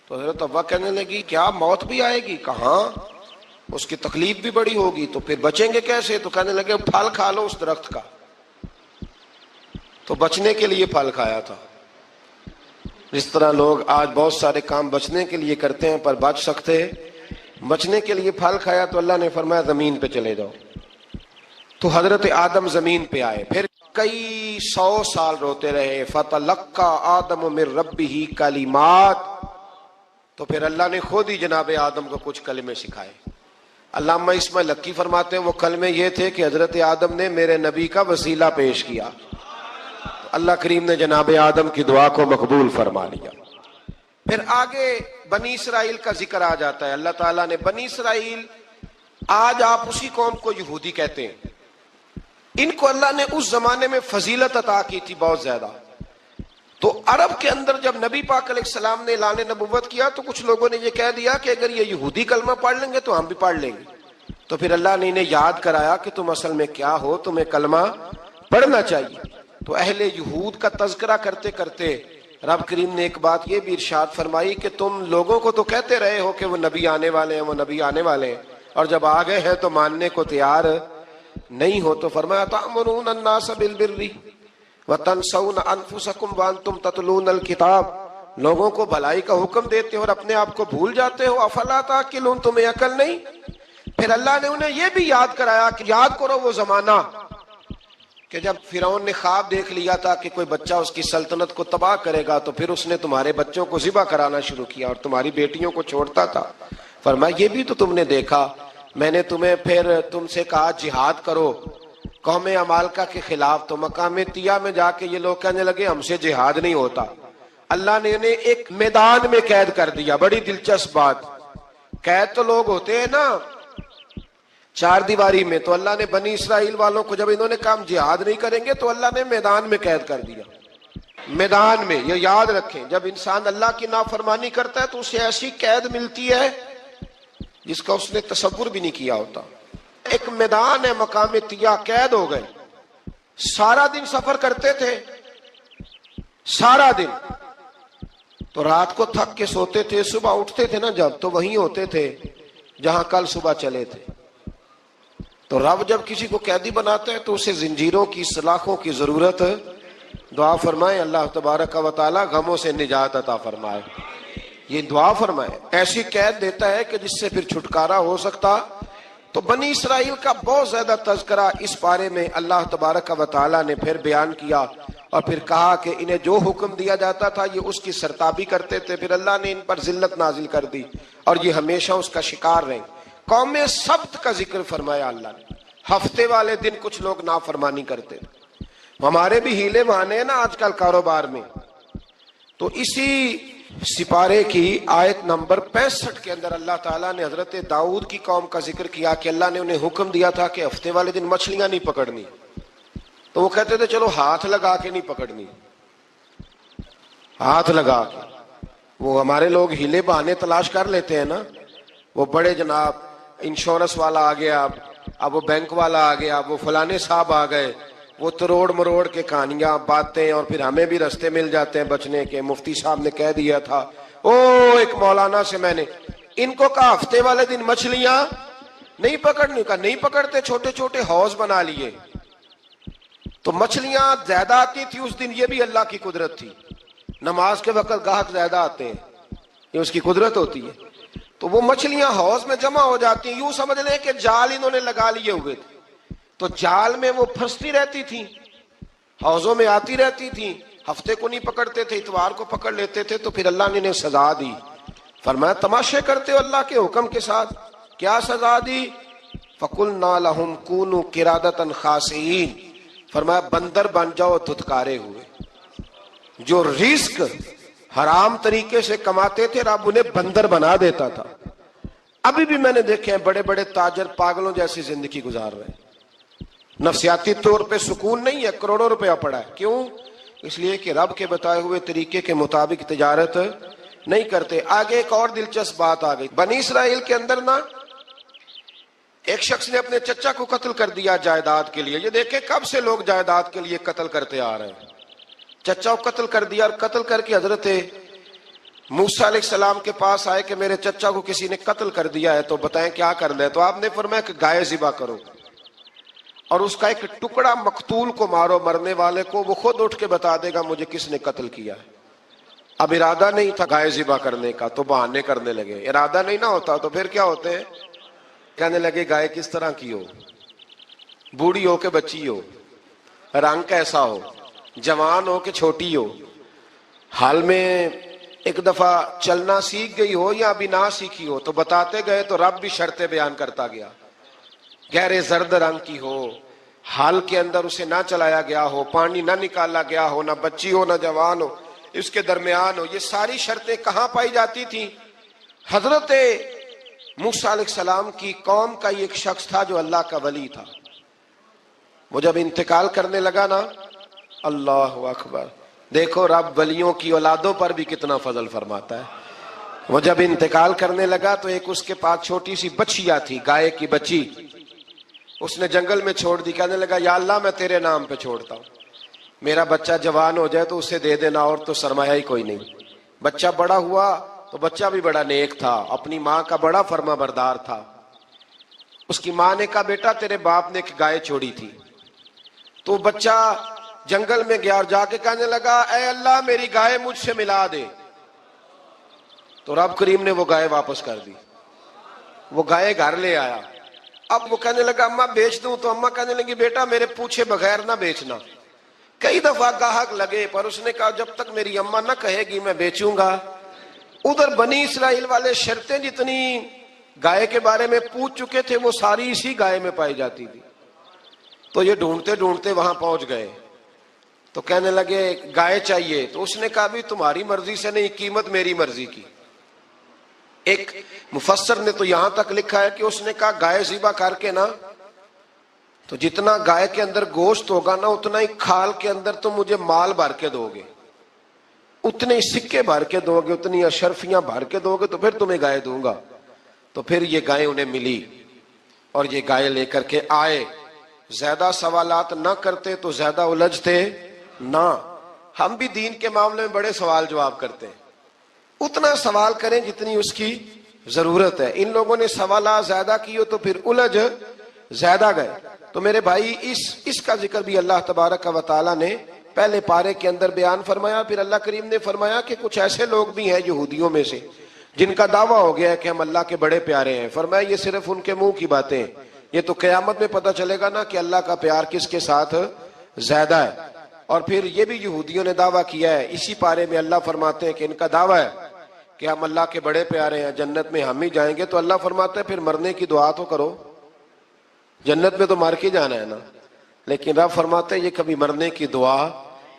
[SPEAKER 2] تو حضرت حوا کہنے لگی کیا موت بھی آئے گی؟ کہاں، اس کی تکلیف بھی بڑی ہوگی، تو پھر بچیں گے کیسے؟ تو کہنے لگے پھل کھا لو اس درخت کا، تو بچنے کے لیے پھل کھایا تھا۔ جس طرح لوگ آج بہت سارے کام بچنے کے لیے کرتے ہیں پر بچ سکتے، بچنے کے لیے پھل کھایا، تو اللہ نے فرمایا زمین پہ چلے جاؤ۔ تو حضرت آدم زمین پہ آئے، پھر کئی 100 سال روتے رہے، فَتَلَقَّى آدَمُ مِن رَبِّهِ کلمات، تو پھر اللہ نے خود ہی جناب آدم کو کچھ کلمے سکھائے۔ علامہ اسماعیل لکی فرماتے ہیں وہ کلمے یہ تھے کہ حضرت آدم نے میرے نبی کا وسیلہ پیش کیا، تو اللہ کریم نے جناب آدم کی دعا کو مقبول فرما لیا۔ پھر آگے بنی اسرائیل کا ذکر آ جاتا ہے۔ اللہ تعالیٰ نے بنی اسرائیل، آج آپ اسی قوم کو یہودی کہتے ہیں، ان کو اللہ نے اس زمانے میں فضیلت عطا کی تھی بہت زیادہ۔ تو عرب کے اندر جب نبی پاک علیہ السلام نے اعلان نبوت کیا تو کچھ لوگوں نے یہ کہہ دیا کہ اگر یہ یہودی کلمہ پڑھ لیں گے تو ہم بھی پڑھ لیں گے. تو پھر اللہ نے انہیں یاد کرایا کہ تم اصل میں کیا ہو, تمہیں کلمہ پڑھنا چاہیے. تو اہل یہود کا تذکرہ کرتے کرتے رب کریم نے ایک بات یہ بھی ارشاد فرمائی کہ تم لوگوں کو تو کہتے رہے ہو کہ وہ نبی آنے والے ہیں, وہ نبی آنے والے ہیں, اور جب آ گئے ہیں تو ماننے کو تیار نہیں ہو. تو فرمایا تأمرون الناس بالبر وتنسون انفسکم وانتم تتلون الکتاب, لوگوں کو بھلائی کا حکم دیتے ہو اور اپنے آپ کو بھول جاتے ہو. افلا تعقلون, تمہیں عقل نہیں؟ پھر اللہ نے انہیں یہ بھی یاد کرایا کہ یاد کرو وہ زمانہ کہ جب فرعون نے خواب دیکھ لیا تھا کہ کوئی بچہ اس کی سلطنت کو تباہ کرے گا, تو پھر اس نے تمہارے بچوں کو ذبح کرانا شروع کیا اور تمہاری بیٹیوں کو چھوڑتا تھا. فرمایا یہ بھی تو تم نے دیکھا, میں نے تمہیں پھر تم سے کہا جہاد کرو قوم عمالقہ کے خلاف, تو مقام طیہ میں جا کے یہ لوگ کہنے لگے ہم سے جہاد نہیں ہوتا. اللہ نے انہیں ایک میدان میں قید کر دیا. بڑی دلچسپ بات, قید تو لوگ ہوتے ہیں نا چار دیواری میں, تو اللہ نے بنی اسرائیل والوں کو جب انہوں نے کہا ہم جہاد نہیں کریں گے تو اللہ نے میدان میں قید کر دیا. میدان میں, یہ یاد رکھیں, جب انسان اللہ کی نافرمانی کرتا ہے تو اسے ایسی قید ملتی ہے جس کا اس نے تصور بھی نہیں کیا ہوتا. ایک میدان ہے مقام طیہ, قید ہو گئے. سارا دن سفر کرتے تھے, سارا دن, تو رات کو تھک کے سوتے تھے, صبح اٹھتے تھے نا جب, تو وہیں ہوتے تھے جہاں کل صبح چلے تھے. تو رب جب کسی کو قیدی بناتا ہے تو اسے زنجیروں کی سلاخوں کی ضرورت ہے. دعا فرمائے اللہ تبارک و تعالی غموں سے نجات عطا فرمائے. یہ دعا فرمائے, ایسی قید دیتا ہے کہ جس سے پھر چھٹکارا ہو سکتا. تو بنی اسرائیل کا بہت زیادہ تذکرہ اس پارے میں اللہ تبارک و تعالی نے پھر بیان کیا, اور پھر کہا کہ انہیں جو حکم دیا جاتا تھا یہ اس کی سرتابی کرتے تھے. پھر اللہ نے ان پر ذلت نازل کر دی اور یہ ہمیشہ اس کا شکار رہے. قوم سبت کا ذکر فرمایا اللہ نے. ہفتے والے دن کچھ لوگ نافرمانی کرتے تھے. ہمارے بھی ہیلے بہانے ہیں نا آج کل کاروبار میں. تو اسی سپارے کی آیت نمبر 65 کے اندر اللہ تعالیٰ نے حضرت داؤد کی قوم کا ذکر کیا کہ اللہ نے انہیں حکم دیا تھا کہ ہفتے والے دن مچھلیاں نہیں پکڑنی. تو وہ کہتے تھے چلو ہاتھ لگا کے نہیں پکڑنی, ہاتھ لگا کے. وہ ہمارے لوگ ہیلے بہانے تلاش کر لیتے ہیں نا, وہ بڑے جناب انشورنس والا آ گیا, اب وہ بینک والا آ گیا, وہ فلانے صاحب آ گئے, وہ تروڑ مروڑ کے کہانیاں باتیں, اور پھر ہمیں بھی رستے مل جاتے ہیں بچنے کے. مفتی صاحب نے کہہ دیا تھا, ایک مولانا سے میں نے ان کو کہا ہفتے والے دن مچھلیاں نہیں پکڑنے کا, نہیں پکڑتے, چھوٹے چھوٹے حوض بنا لیے. تو مچھلیاں زیادہ آتی تھی اس دن, یہ بھی اللہ کی قدرت تھی. نماز کے وقت گاہک زیادہ آتے ہیں, یہ اس کی قدرت ہوتی ہے. تو وہ مچھلیاں حوض میں جمع ہو جاتی ہیں. یوں سمجھ لیں کہ جال انہوں نے لگا لیے ہوئے تھے, تو جال میں وہ پھنستی رہتی تھی, حوضوں میں آتی رہتی تھی. ہفتے کو نہیں پکڑتے تھے, اتوار کو پکڑ لیتے تھے. تو پھر اللہ نے انہیں سزا دی. فرمایا تماشے کرتے ہو اللہ کے حکم کے ساتھ. کیا سزا دی؟ فَقُلْنَا لَهُمْ كُونُوا قِرَادَةً خَاسِئِينَ, فرمایا بندر بن جاؤ دھتکارے ہوئے. جو رزق حرام طریقے سے کماتے تھے رب انہیں بندر بنا دیتا تھا. ابھی بھی میں نے دیکھے ہیں بڑے بڑے تاجر پاگلوں جیسی زندگی گزار رہے ہیں. نفسیاتی طور پہ سکون نہیں ہے, کروڑوں روپیہ پڑا ہے. کیوں؟ اس لیے کہ رب کے بتائے ہوئے طریقے کے مطابق تجارت نہیں کرتے. آگے ایک اور دلچسپ بات آ گئی. بنی اسرائیل کے اندر نا ایک شخص نے اپنے چچا کو قتل کر دیا جائیداد کے لیے. یہ دیکھیں کب سے لوگ جائیداد کے لیے قتل کرتے آ رہے ہیں. چچا کو قتل کر دیا, اور قتل کر کے حضرت موسیٰ علیہ السلام کے پاس آئے کہ میرے چچا کو کسی نے قتل کر دیا ہے, تو بتائیں کیا کرنا ہے. تو آپ نے فرمایا کہ گائے ذبح کرو اور اس کا ایک ٹکڑا مقتول کو مارو, مرنے والے کو. وہ خود اٹھ کے بتا دے گا مجھے کس نے قتل کیا ہے. اب ارادہ نہیں تھا گائے ذبح کرنے کا تو بہانے کرنے لگے. ارادہ نہیں نہ ہوتا تو پھر کیا ہوتے ہیں, کہنے لگے گائے کس طرح کی ہو, بوڑھی ہو کہ بچی ہو, رنگ کیسا ہو, جوان ہو کہ چھوٹی ہو, حال میں ایک دفعہ چلنا سیکھ گئی ہو یا ابھی نہ سیکھی ہو. تو بتاتے گئے تو رب بھی شرطیں بیان کرتا گیا. گہرے زرد رنگ کی ہو, حال کے اندر اسے نہ چلایا گیا ہو, پانی نہ نکالا گیا ہو, نہ بچی ہو نہ جوان ہو, اس کے درمیان ہو. یہ ساری شرطیں کہاں پائی جاتی تھی؟ حضرت موسیٰ علیہ السلام کی قوم کا ایک شخص تھا جو اللہ کا ولی تھا. وہ جب انتقال کرنے لگا نا, اللہ اکبر, دیکھو رب ولیوں کی اولادوں پر بھی کتنا فضل فرماتا ہے. وہ جب انتقال کرنے لگا تو ایک اس کے پاس چھوٹی سی بچیا تھی، گائے کی بچی، اس نے جنگل میں چھوڑ دی. کہنے لگا یا اللہ میں تیرے نام پہ چھوڑتا ہوں، میرا بچہ جوان ہو جائے تو اسے دے دینا، اور تو سرمایہ ہی کوئی نہیں. بچہ بڑا ہوا تو بچہ بھی بڑا نیک تھا، اپنی ماں کا بڑا فرما بردار تھا. اس کی ماں نے کہا بیٹا تیرے باپ نے ایک گائے چھوڑی تھی. تو بچہ جنگل میں گیا اور جا کے کہنے لگا اے اللہ میری گائے مجھ سے ملا دے. تو رب کریم نے وہ گائے واپس کر دی. وہ گائے گھر لے آیا. اب وہ کہنے لگا اماں بیچ دوں، تو اماں کہنے لگی بیٹا میرے پوچھے بغیر نہ بیچنا. کئی دفعہ گاہک لگے پر اس نے کہا جب تک میری اماں نہ کہے گی میں بیچوں گا. ادھر بنی اسرائیل والے شرطیں جتنی گائے کے بارے میں پوچھ چکے تھے وہ ساری اسی گائے میں پائی جاتی تھی. تو یہ ڈھونڈتے ڈھونڈتے وہاں پہنچ گئے تو کہنے لگے گائے چاہیے. تو اس نے کہا بھی تمہاری مرضی سے نہیں، قیمت میری مرضی کی. ایک مفسر نے تو یہاں تک لکھا ہے کہ اس نے کہا گائے ذبح کر کے نا تو جتنا گائے کے اندر گوشت ہوگا نا اتنا ہی کھال کے اندر تم مجھے مال بھر کے دو گے، اتنے سکے بھر کے دو گے، اتنی اشرفیاں بھر کے دو گے تو پھر تمہیں گائے دوں گا. تو پھر یہ گائے انہیں ملی اور یہ گائے لے کر کے آئے. زیادہ سوالات نہ کرتے تو زیادہ الجھتے نہ. ہم بھی دین کے معاملے میں بڑے سوال جواب کرتے ہیں، اتنا سوال کریں جتنی اس کی ضرورت ہے. ان لوگوں نے سوالات زیادہ کیے تو پھر الجھ زیادہ گئے. تو میرے بھائی اس کا ذکر بھی اللہ تبارک و تعالیٰ نے پہلے پارے کے اندر بیان فرمایا. پھر اللہ کریم نے فرمایا کہ کچھ ایسے لوگ بھی ہیں یہودیوں میں سے جن کا دعویٰ ہو گیا ہے کہ ہم اللہ کے بڑے پیارے ہیں. فرمایا یہ صرف ان کے منہ کی باتیں ہیں، یہ تو قیامت میں پتہ چلے گا نا کہ اللہ کا پیار کس کے ساتھ زیادہ ہے. اور پھر یہ بھی یہودیوں نے دعویٰ کیا ہے. اسی پارے میں اللہ فرماتے ہیں کہ ان کا دعویٰ ہے کہ ہم اللہ کے بڑے پیارے ہیں، جنت میں ہم ہی جائیں گے. تو اللہ فرماتا ہے پھر مرنے کی دعا تو کرو، جنت میں تو مر کے جانا ہے نا. لیکن رب فرماتے ہیں یہ کبھی مرنے کی دعا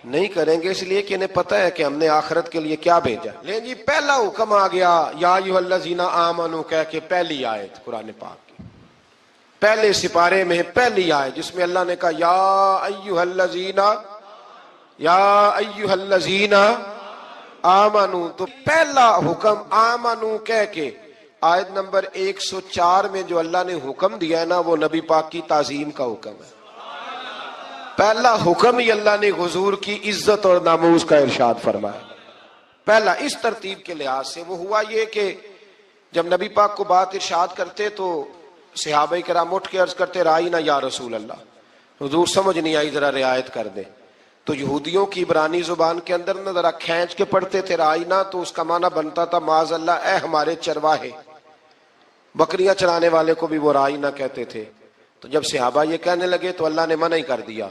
[SPEAKER 2] نہیں کریں گے، اس لیے کہ انہیں پتہ ہے کہ ہم نے آخرت کے لیے کیا بھیجا. لیکن جی پہلا حکم آ گیا یا ایھا الذین آمنوا کہہ کے، پہلی آیت قرآن پاک کی پہلے سپارے میں پہلی آیت جس میں اللہ نے کہا یا ایھا الذین آمنوا. تو پہلا حکم آمنوا کہہ کے آیت نمبر 104 میں جو اللہ نے حکم دیا ہے نا وہ نبی پاک کی تعظیم کا حکم ہے. پہلا حکم ہی اللہ نے حضور کی عزت اور ناموس کا ارشاد فرمایا. پہلا اس ترتیب کے لحاظ سے وہ ہوا یہ کہ جب نبی پاک کو بات ارشاد کرتے تو صحابہ کرام اٹھ کے عرض کرتے رائینا یا رسول اللہ، حضور سمجھ نہیں آئی ذرا رعایت کر دیں. تو یہودیوں کی عبرانی زبان کے اندر نہ ذرا کھینچ کے پڑھتے تھے رائینا، تو اس کا معنی بنتا تھا معاذ اللہ اے ہمارے چرواہے. بکریاں چرانے والے کو بھی وہ رائینا کہتے تھے. تو جب صحابہ یہ کہنے لگے تو اللہ نے منع ہی کر دیا.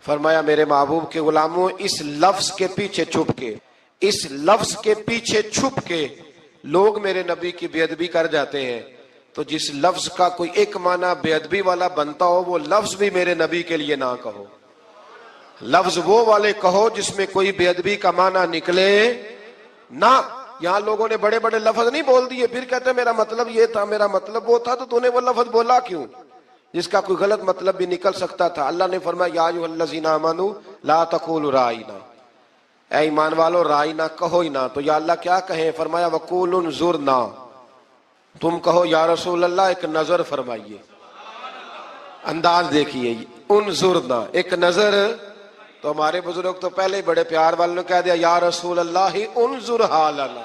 [SPEAKER 2] فرمایا میرے محبوب کے غلاموں اس لفظ کے پیچھے چھپ کے لوگ میرے نبی کی بے ادبی کر جاتے ہیں. تو جس لفظ کا کوئی ایک معنی بے ادبی والا بنتا ہو وہ لفظ بھی میرے نبی کے لیے نہ کہو. لفظ وہ والے کہو جس میں کوئی بے ادبی کا معنی نکلے نہ. یہاں لوگوں نے بڑے بڑے لفظ نہیں بول دیے پھر کہتے میرا مطلب یہ تھا، میرا مطلب وہ تھا. تو تو نے وہ لفظ بولا کیوں جس کا کوئی غلط مطلب بھی نکل سکتا تھا. اللہ نے فرمایا یا ایھا الذین آمنوا لا تقولوا رائینا، اے ایمان والو رائینا کہو ہی نہ. تو یا اللہ کیا کہیں؟ فرمایا وقولوا انظرنا، تم کہو یا رسول اللہ ایک نظر فرمائیے. انداز دیکھیے انظرنا ایک نظر. تو ہمارے بزرگ تو پہلے بڑے پیار والوں نے کہہ دیا یا رسول اللہ انظر حالنا.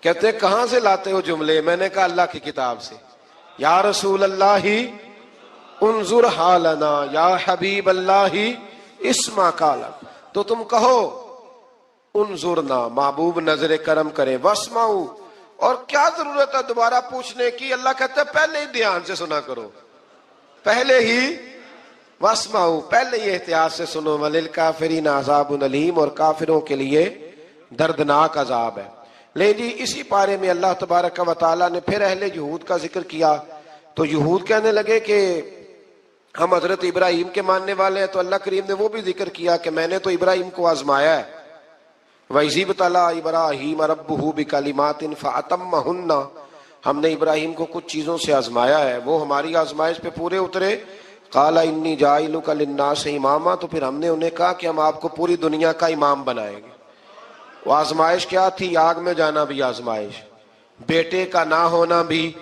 [SPEAKER 2] کہتے کہاں سے لاتے ہو جملے؟ میں نے کہا اللہ کی کتاب سے. یا رسول اللہ انظر حالنا یا حبیب اللہ اسمع قالا. تو تم کہو انظرنا محبوب نظر کرم کرے، واسمعوا. اور کیا ضرورت ہے دوبارہ پوچھنے کی؟ اللہ کہتا ہے پہلے ہی دھیان سے سنا کرو، پہلے ہی واسمعوا پہلے ہی احتیاط سے سنو. وللکافرین عذاب علیم، اور کافروں کے لیے دردناک عذاب ہے. لیکن جی اسی پارے میں اللہ تبارک و تعالیٰ نے پھر اہل یہود کا ذکر کیا. تو یہود کہنے لگے کہ ہم حضرت ابراہیم کے ماننے والے ہیں. تو اللہ کریم نے وہ بھی ذکر کیا کہ میں نے تو ابراہیم کو آزمایا ہے. وَإِذِ ابْتَلَىٰ إِبْرَاهِيمَ رَبُّهُ بِكَلِمَاتٍ فَأَتَمَّهُنَّ، ہم نے ابراہیم کو کچھ چیزوں سے آزمایا ہے، وہ ہماری آزمائش پہ پورے اترے قال انی جاعلک للناس اماما، تو پھر ہم نے انہیں کہا کہ ہم آپ کو پوری دنیا کا امام بنائیں گے۔ وہ آزمائش کیا تھی؟ آگ میں جانا بھی آزمائش، بیٹے کا نہ ہونا بھی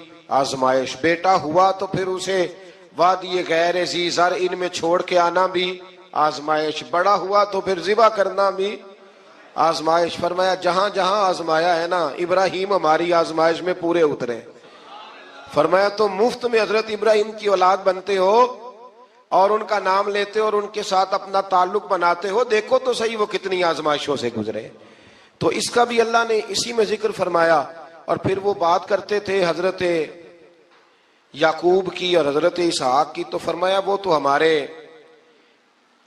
[SPEAKER 2] آزمائش، بیٹا ہوا تو پھر اسے وادی غیر ذی زرع میں چھوڑ کے آنا بھی آزمائش، بڑا ہوا تو پھر ذبح کرنا بھی آزمائش۔ فرمایا جہاں جہاں آزمایا ہے نا، ابراہیم ہماری آزمائش میں پورے اترے۔ فرمایا تو مفت میں حضرت ابراہیم کی اولاد بنتے ہو اور ان کا نام لیتے اور ان کے ساتھ اپنا تعلق بناتے ہو، دیکھو تو صحیح وہ کتنی آزمائشوں سے گزرے۔ تو اس کا بھی اللہ نے اسی میں ذکر فرمایا۔ اور پھر وہ بات کرتے تھے حضرت یعقوب کی اور حضرت اسحاق کی، تو فرمایا وہ تو ہمارے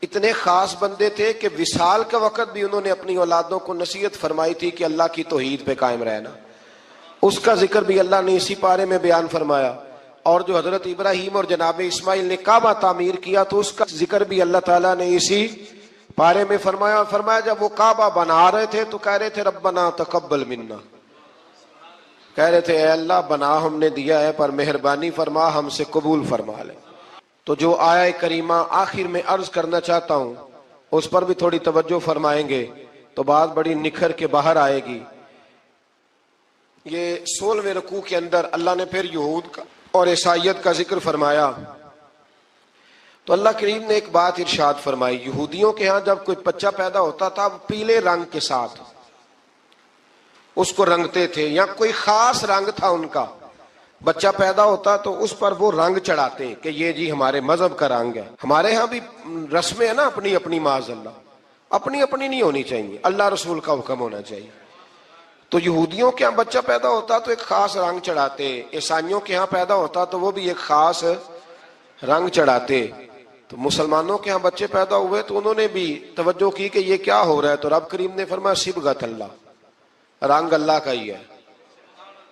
[SPEAKER 2] اتنے خاص بندے تھے کہ وصال کا وقت بھی انہوں نے اپنی اولادوں کو نصیحت فرمائی تھی کہ اللہ کی توحید پہ قائم رہنا۔ اس کا ذکر بھی اللہ نے اسی پارے میں بیان فرمایا۔ اور جو حضرت ابراہیم اور جناب اسماعیل نے کعبہ تعمیر کیا، تو اس کا ذکر بھی اللہ تعالیٰ نے اسی پارے میں فرمایا۔ اور فرمایا جب وہ کعبہ بنا رہے تھے تو کہہ رہے تھے ربنا تقبل منا، کہہ رہے تھے اے اللہ بنا ہم نے دیا ہے پر مہربانی فرما ہم سے قبول فرما لے۔ تو جو آیہ کریمہ آخر میں عرض کرنا چاہتا ہوں اس پر بھی تھوڑی توجہ فرمائیں گے تو بات بڑی نکھر کے باہر آئے گی۔ یہ 16ویں رکوع کے اندر اللہ نے پھر یہود کا اور عیسائیت کا ذکر فرمایا، تو اللہ کریم نے ایک بات ارشاد فرمائی۔ یہودیوں کے ہاں جب کوئی بچہ پیدا ہوتا تھا پیلے رنگ کے ساتھ اس کو رنگتے تھے، یا کوئی خاص رنگ تھا ان کا، بچہ پیدا ہوتا تو اس پر وہ رنگ چڑھاتے کہ یہ جی ہمارے مذہب کا رنگ ہے۔ ہمارے ہاں بھی رسمیں ہیں نا اپنی اپنی، معاذ اللہ اپنی اپنی نہیں ہونی چاہیے، اللہ رسول کا حکم ہونا چاہیے۔ تو یہودیوں کے ہاں بچہ پیدا ہوتا تو ایک خاص رنگ چڑھاتے، عیسائیوں کے ہاں پیدا ہوتا تو وہ بھی ایک خاص رنگ چڑھاتے۔ تو مسلمانوں کے ہاں بچے پیدا ہوئے تو انہوں نے بھی توجہ کی کہ یہ کیا ہو رہا ہے، تو رب کریم نے فرمایا صبغۃ اللہ، رنگ اللہ کا ہی ہے۔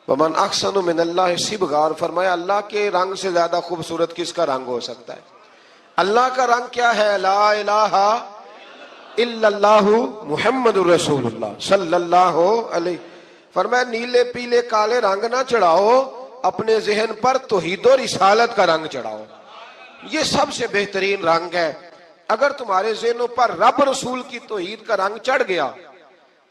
[SPEAKER 2] ومن احسن من اللہ صبغہ، اور فرمایا اللہ کے رنگ سے زیادہ خوبصورت کس کا رنگ ہو سکتا ہے؟ اللہ کا رنگ کیا ہے؟ لا الہ الا اللہ محمد الرسول اللہ صلی اللہ علیہ۔ فرمایا نیلے پیلے کالے رنگ نہ چڑھاؤ، اپنے ذہن پر توحید و رسالت کا رنگ چڑھاؤ، یہ سب سے بہترین رنگ ہے۔ اگر تمہارے ذہنوں پر رب رسول کی توحید کا رنگ چڑھ گیا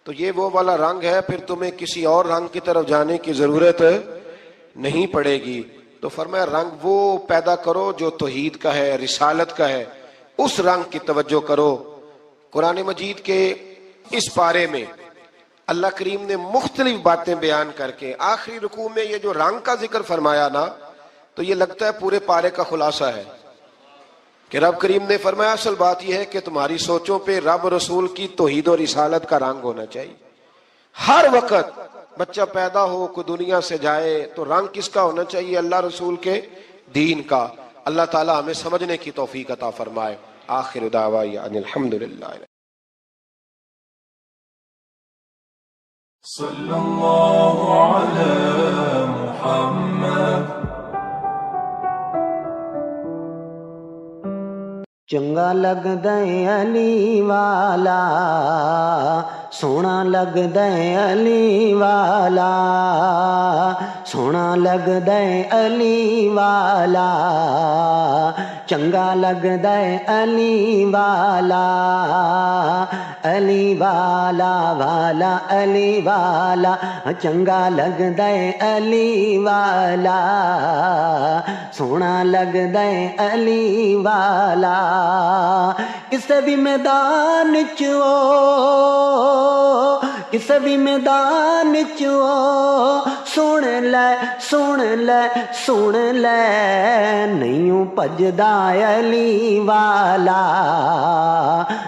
[SPEAKER 2] تو یہ وہ والا رنگ ہے، پھر تمہیں کسی اور رنگ کی طرف جانے کی ضرورت نہیں پڑے گی۔ تو فرمایا رنگ وہ پیدا کرو جو توحید کا ہے، رسالت کا ہے، اس رنگ کی توجہ کرو۔ قرآن مجید کے اس پارے میں اللہ کریم نے مختلف باتیں بیان کر کے آخری رکوع میں یہ جو رنگ کا ذکر فرمایا نا، تو یہ لگتا ہے پورے پارے کا خلاصہ ہے کہ رب کریم نے فرمایا اصل بات یہ ہے کہ تمہاری سوچوں پہ رب رسول کی توحید و رسالت کا رنگ ہونا چاہیے۔ ہر وقت بچہ پیدا ہو، کوئی دنیا سے جائے تو رنگ کس کا ہونا چاہیے؟ اللہ رسول کے دین کا۔ اللہ تعالی ہمیں سمجھنے کی توفیق عطا فرمائے۔ آخر دعوانا ان الحمدللہ۔
[SPEAKER 1] صلی اللہ علی محمد۔
[SPEAKER 3] چنگا لگدا ہے علی والا، سونا لگدا ہے علی والا، سونا لگدا ہے علی والا، چنگا لگدا ہے علی والا، علی والا والا علی والا، چنگا لگدا ہے علی والا، سونا لگدا ہے علی والا۔ کسے بھی میدان چو، کسے بھی میدان چو، سن لے سن لے سن لے، نہیں بھجدا علی والا،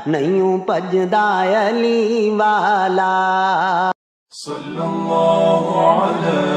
[SPEAKER 3] نہیں بھجدا علی والا۔
[SPEAKER 1] صلی اللہ علی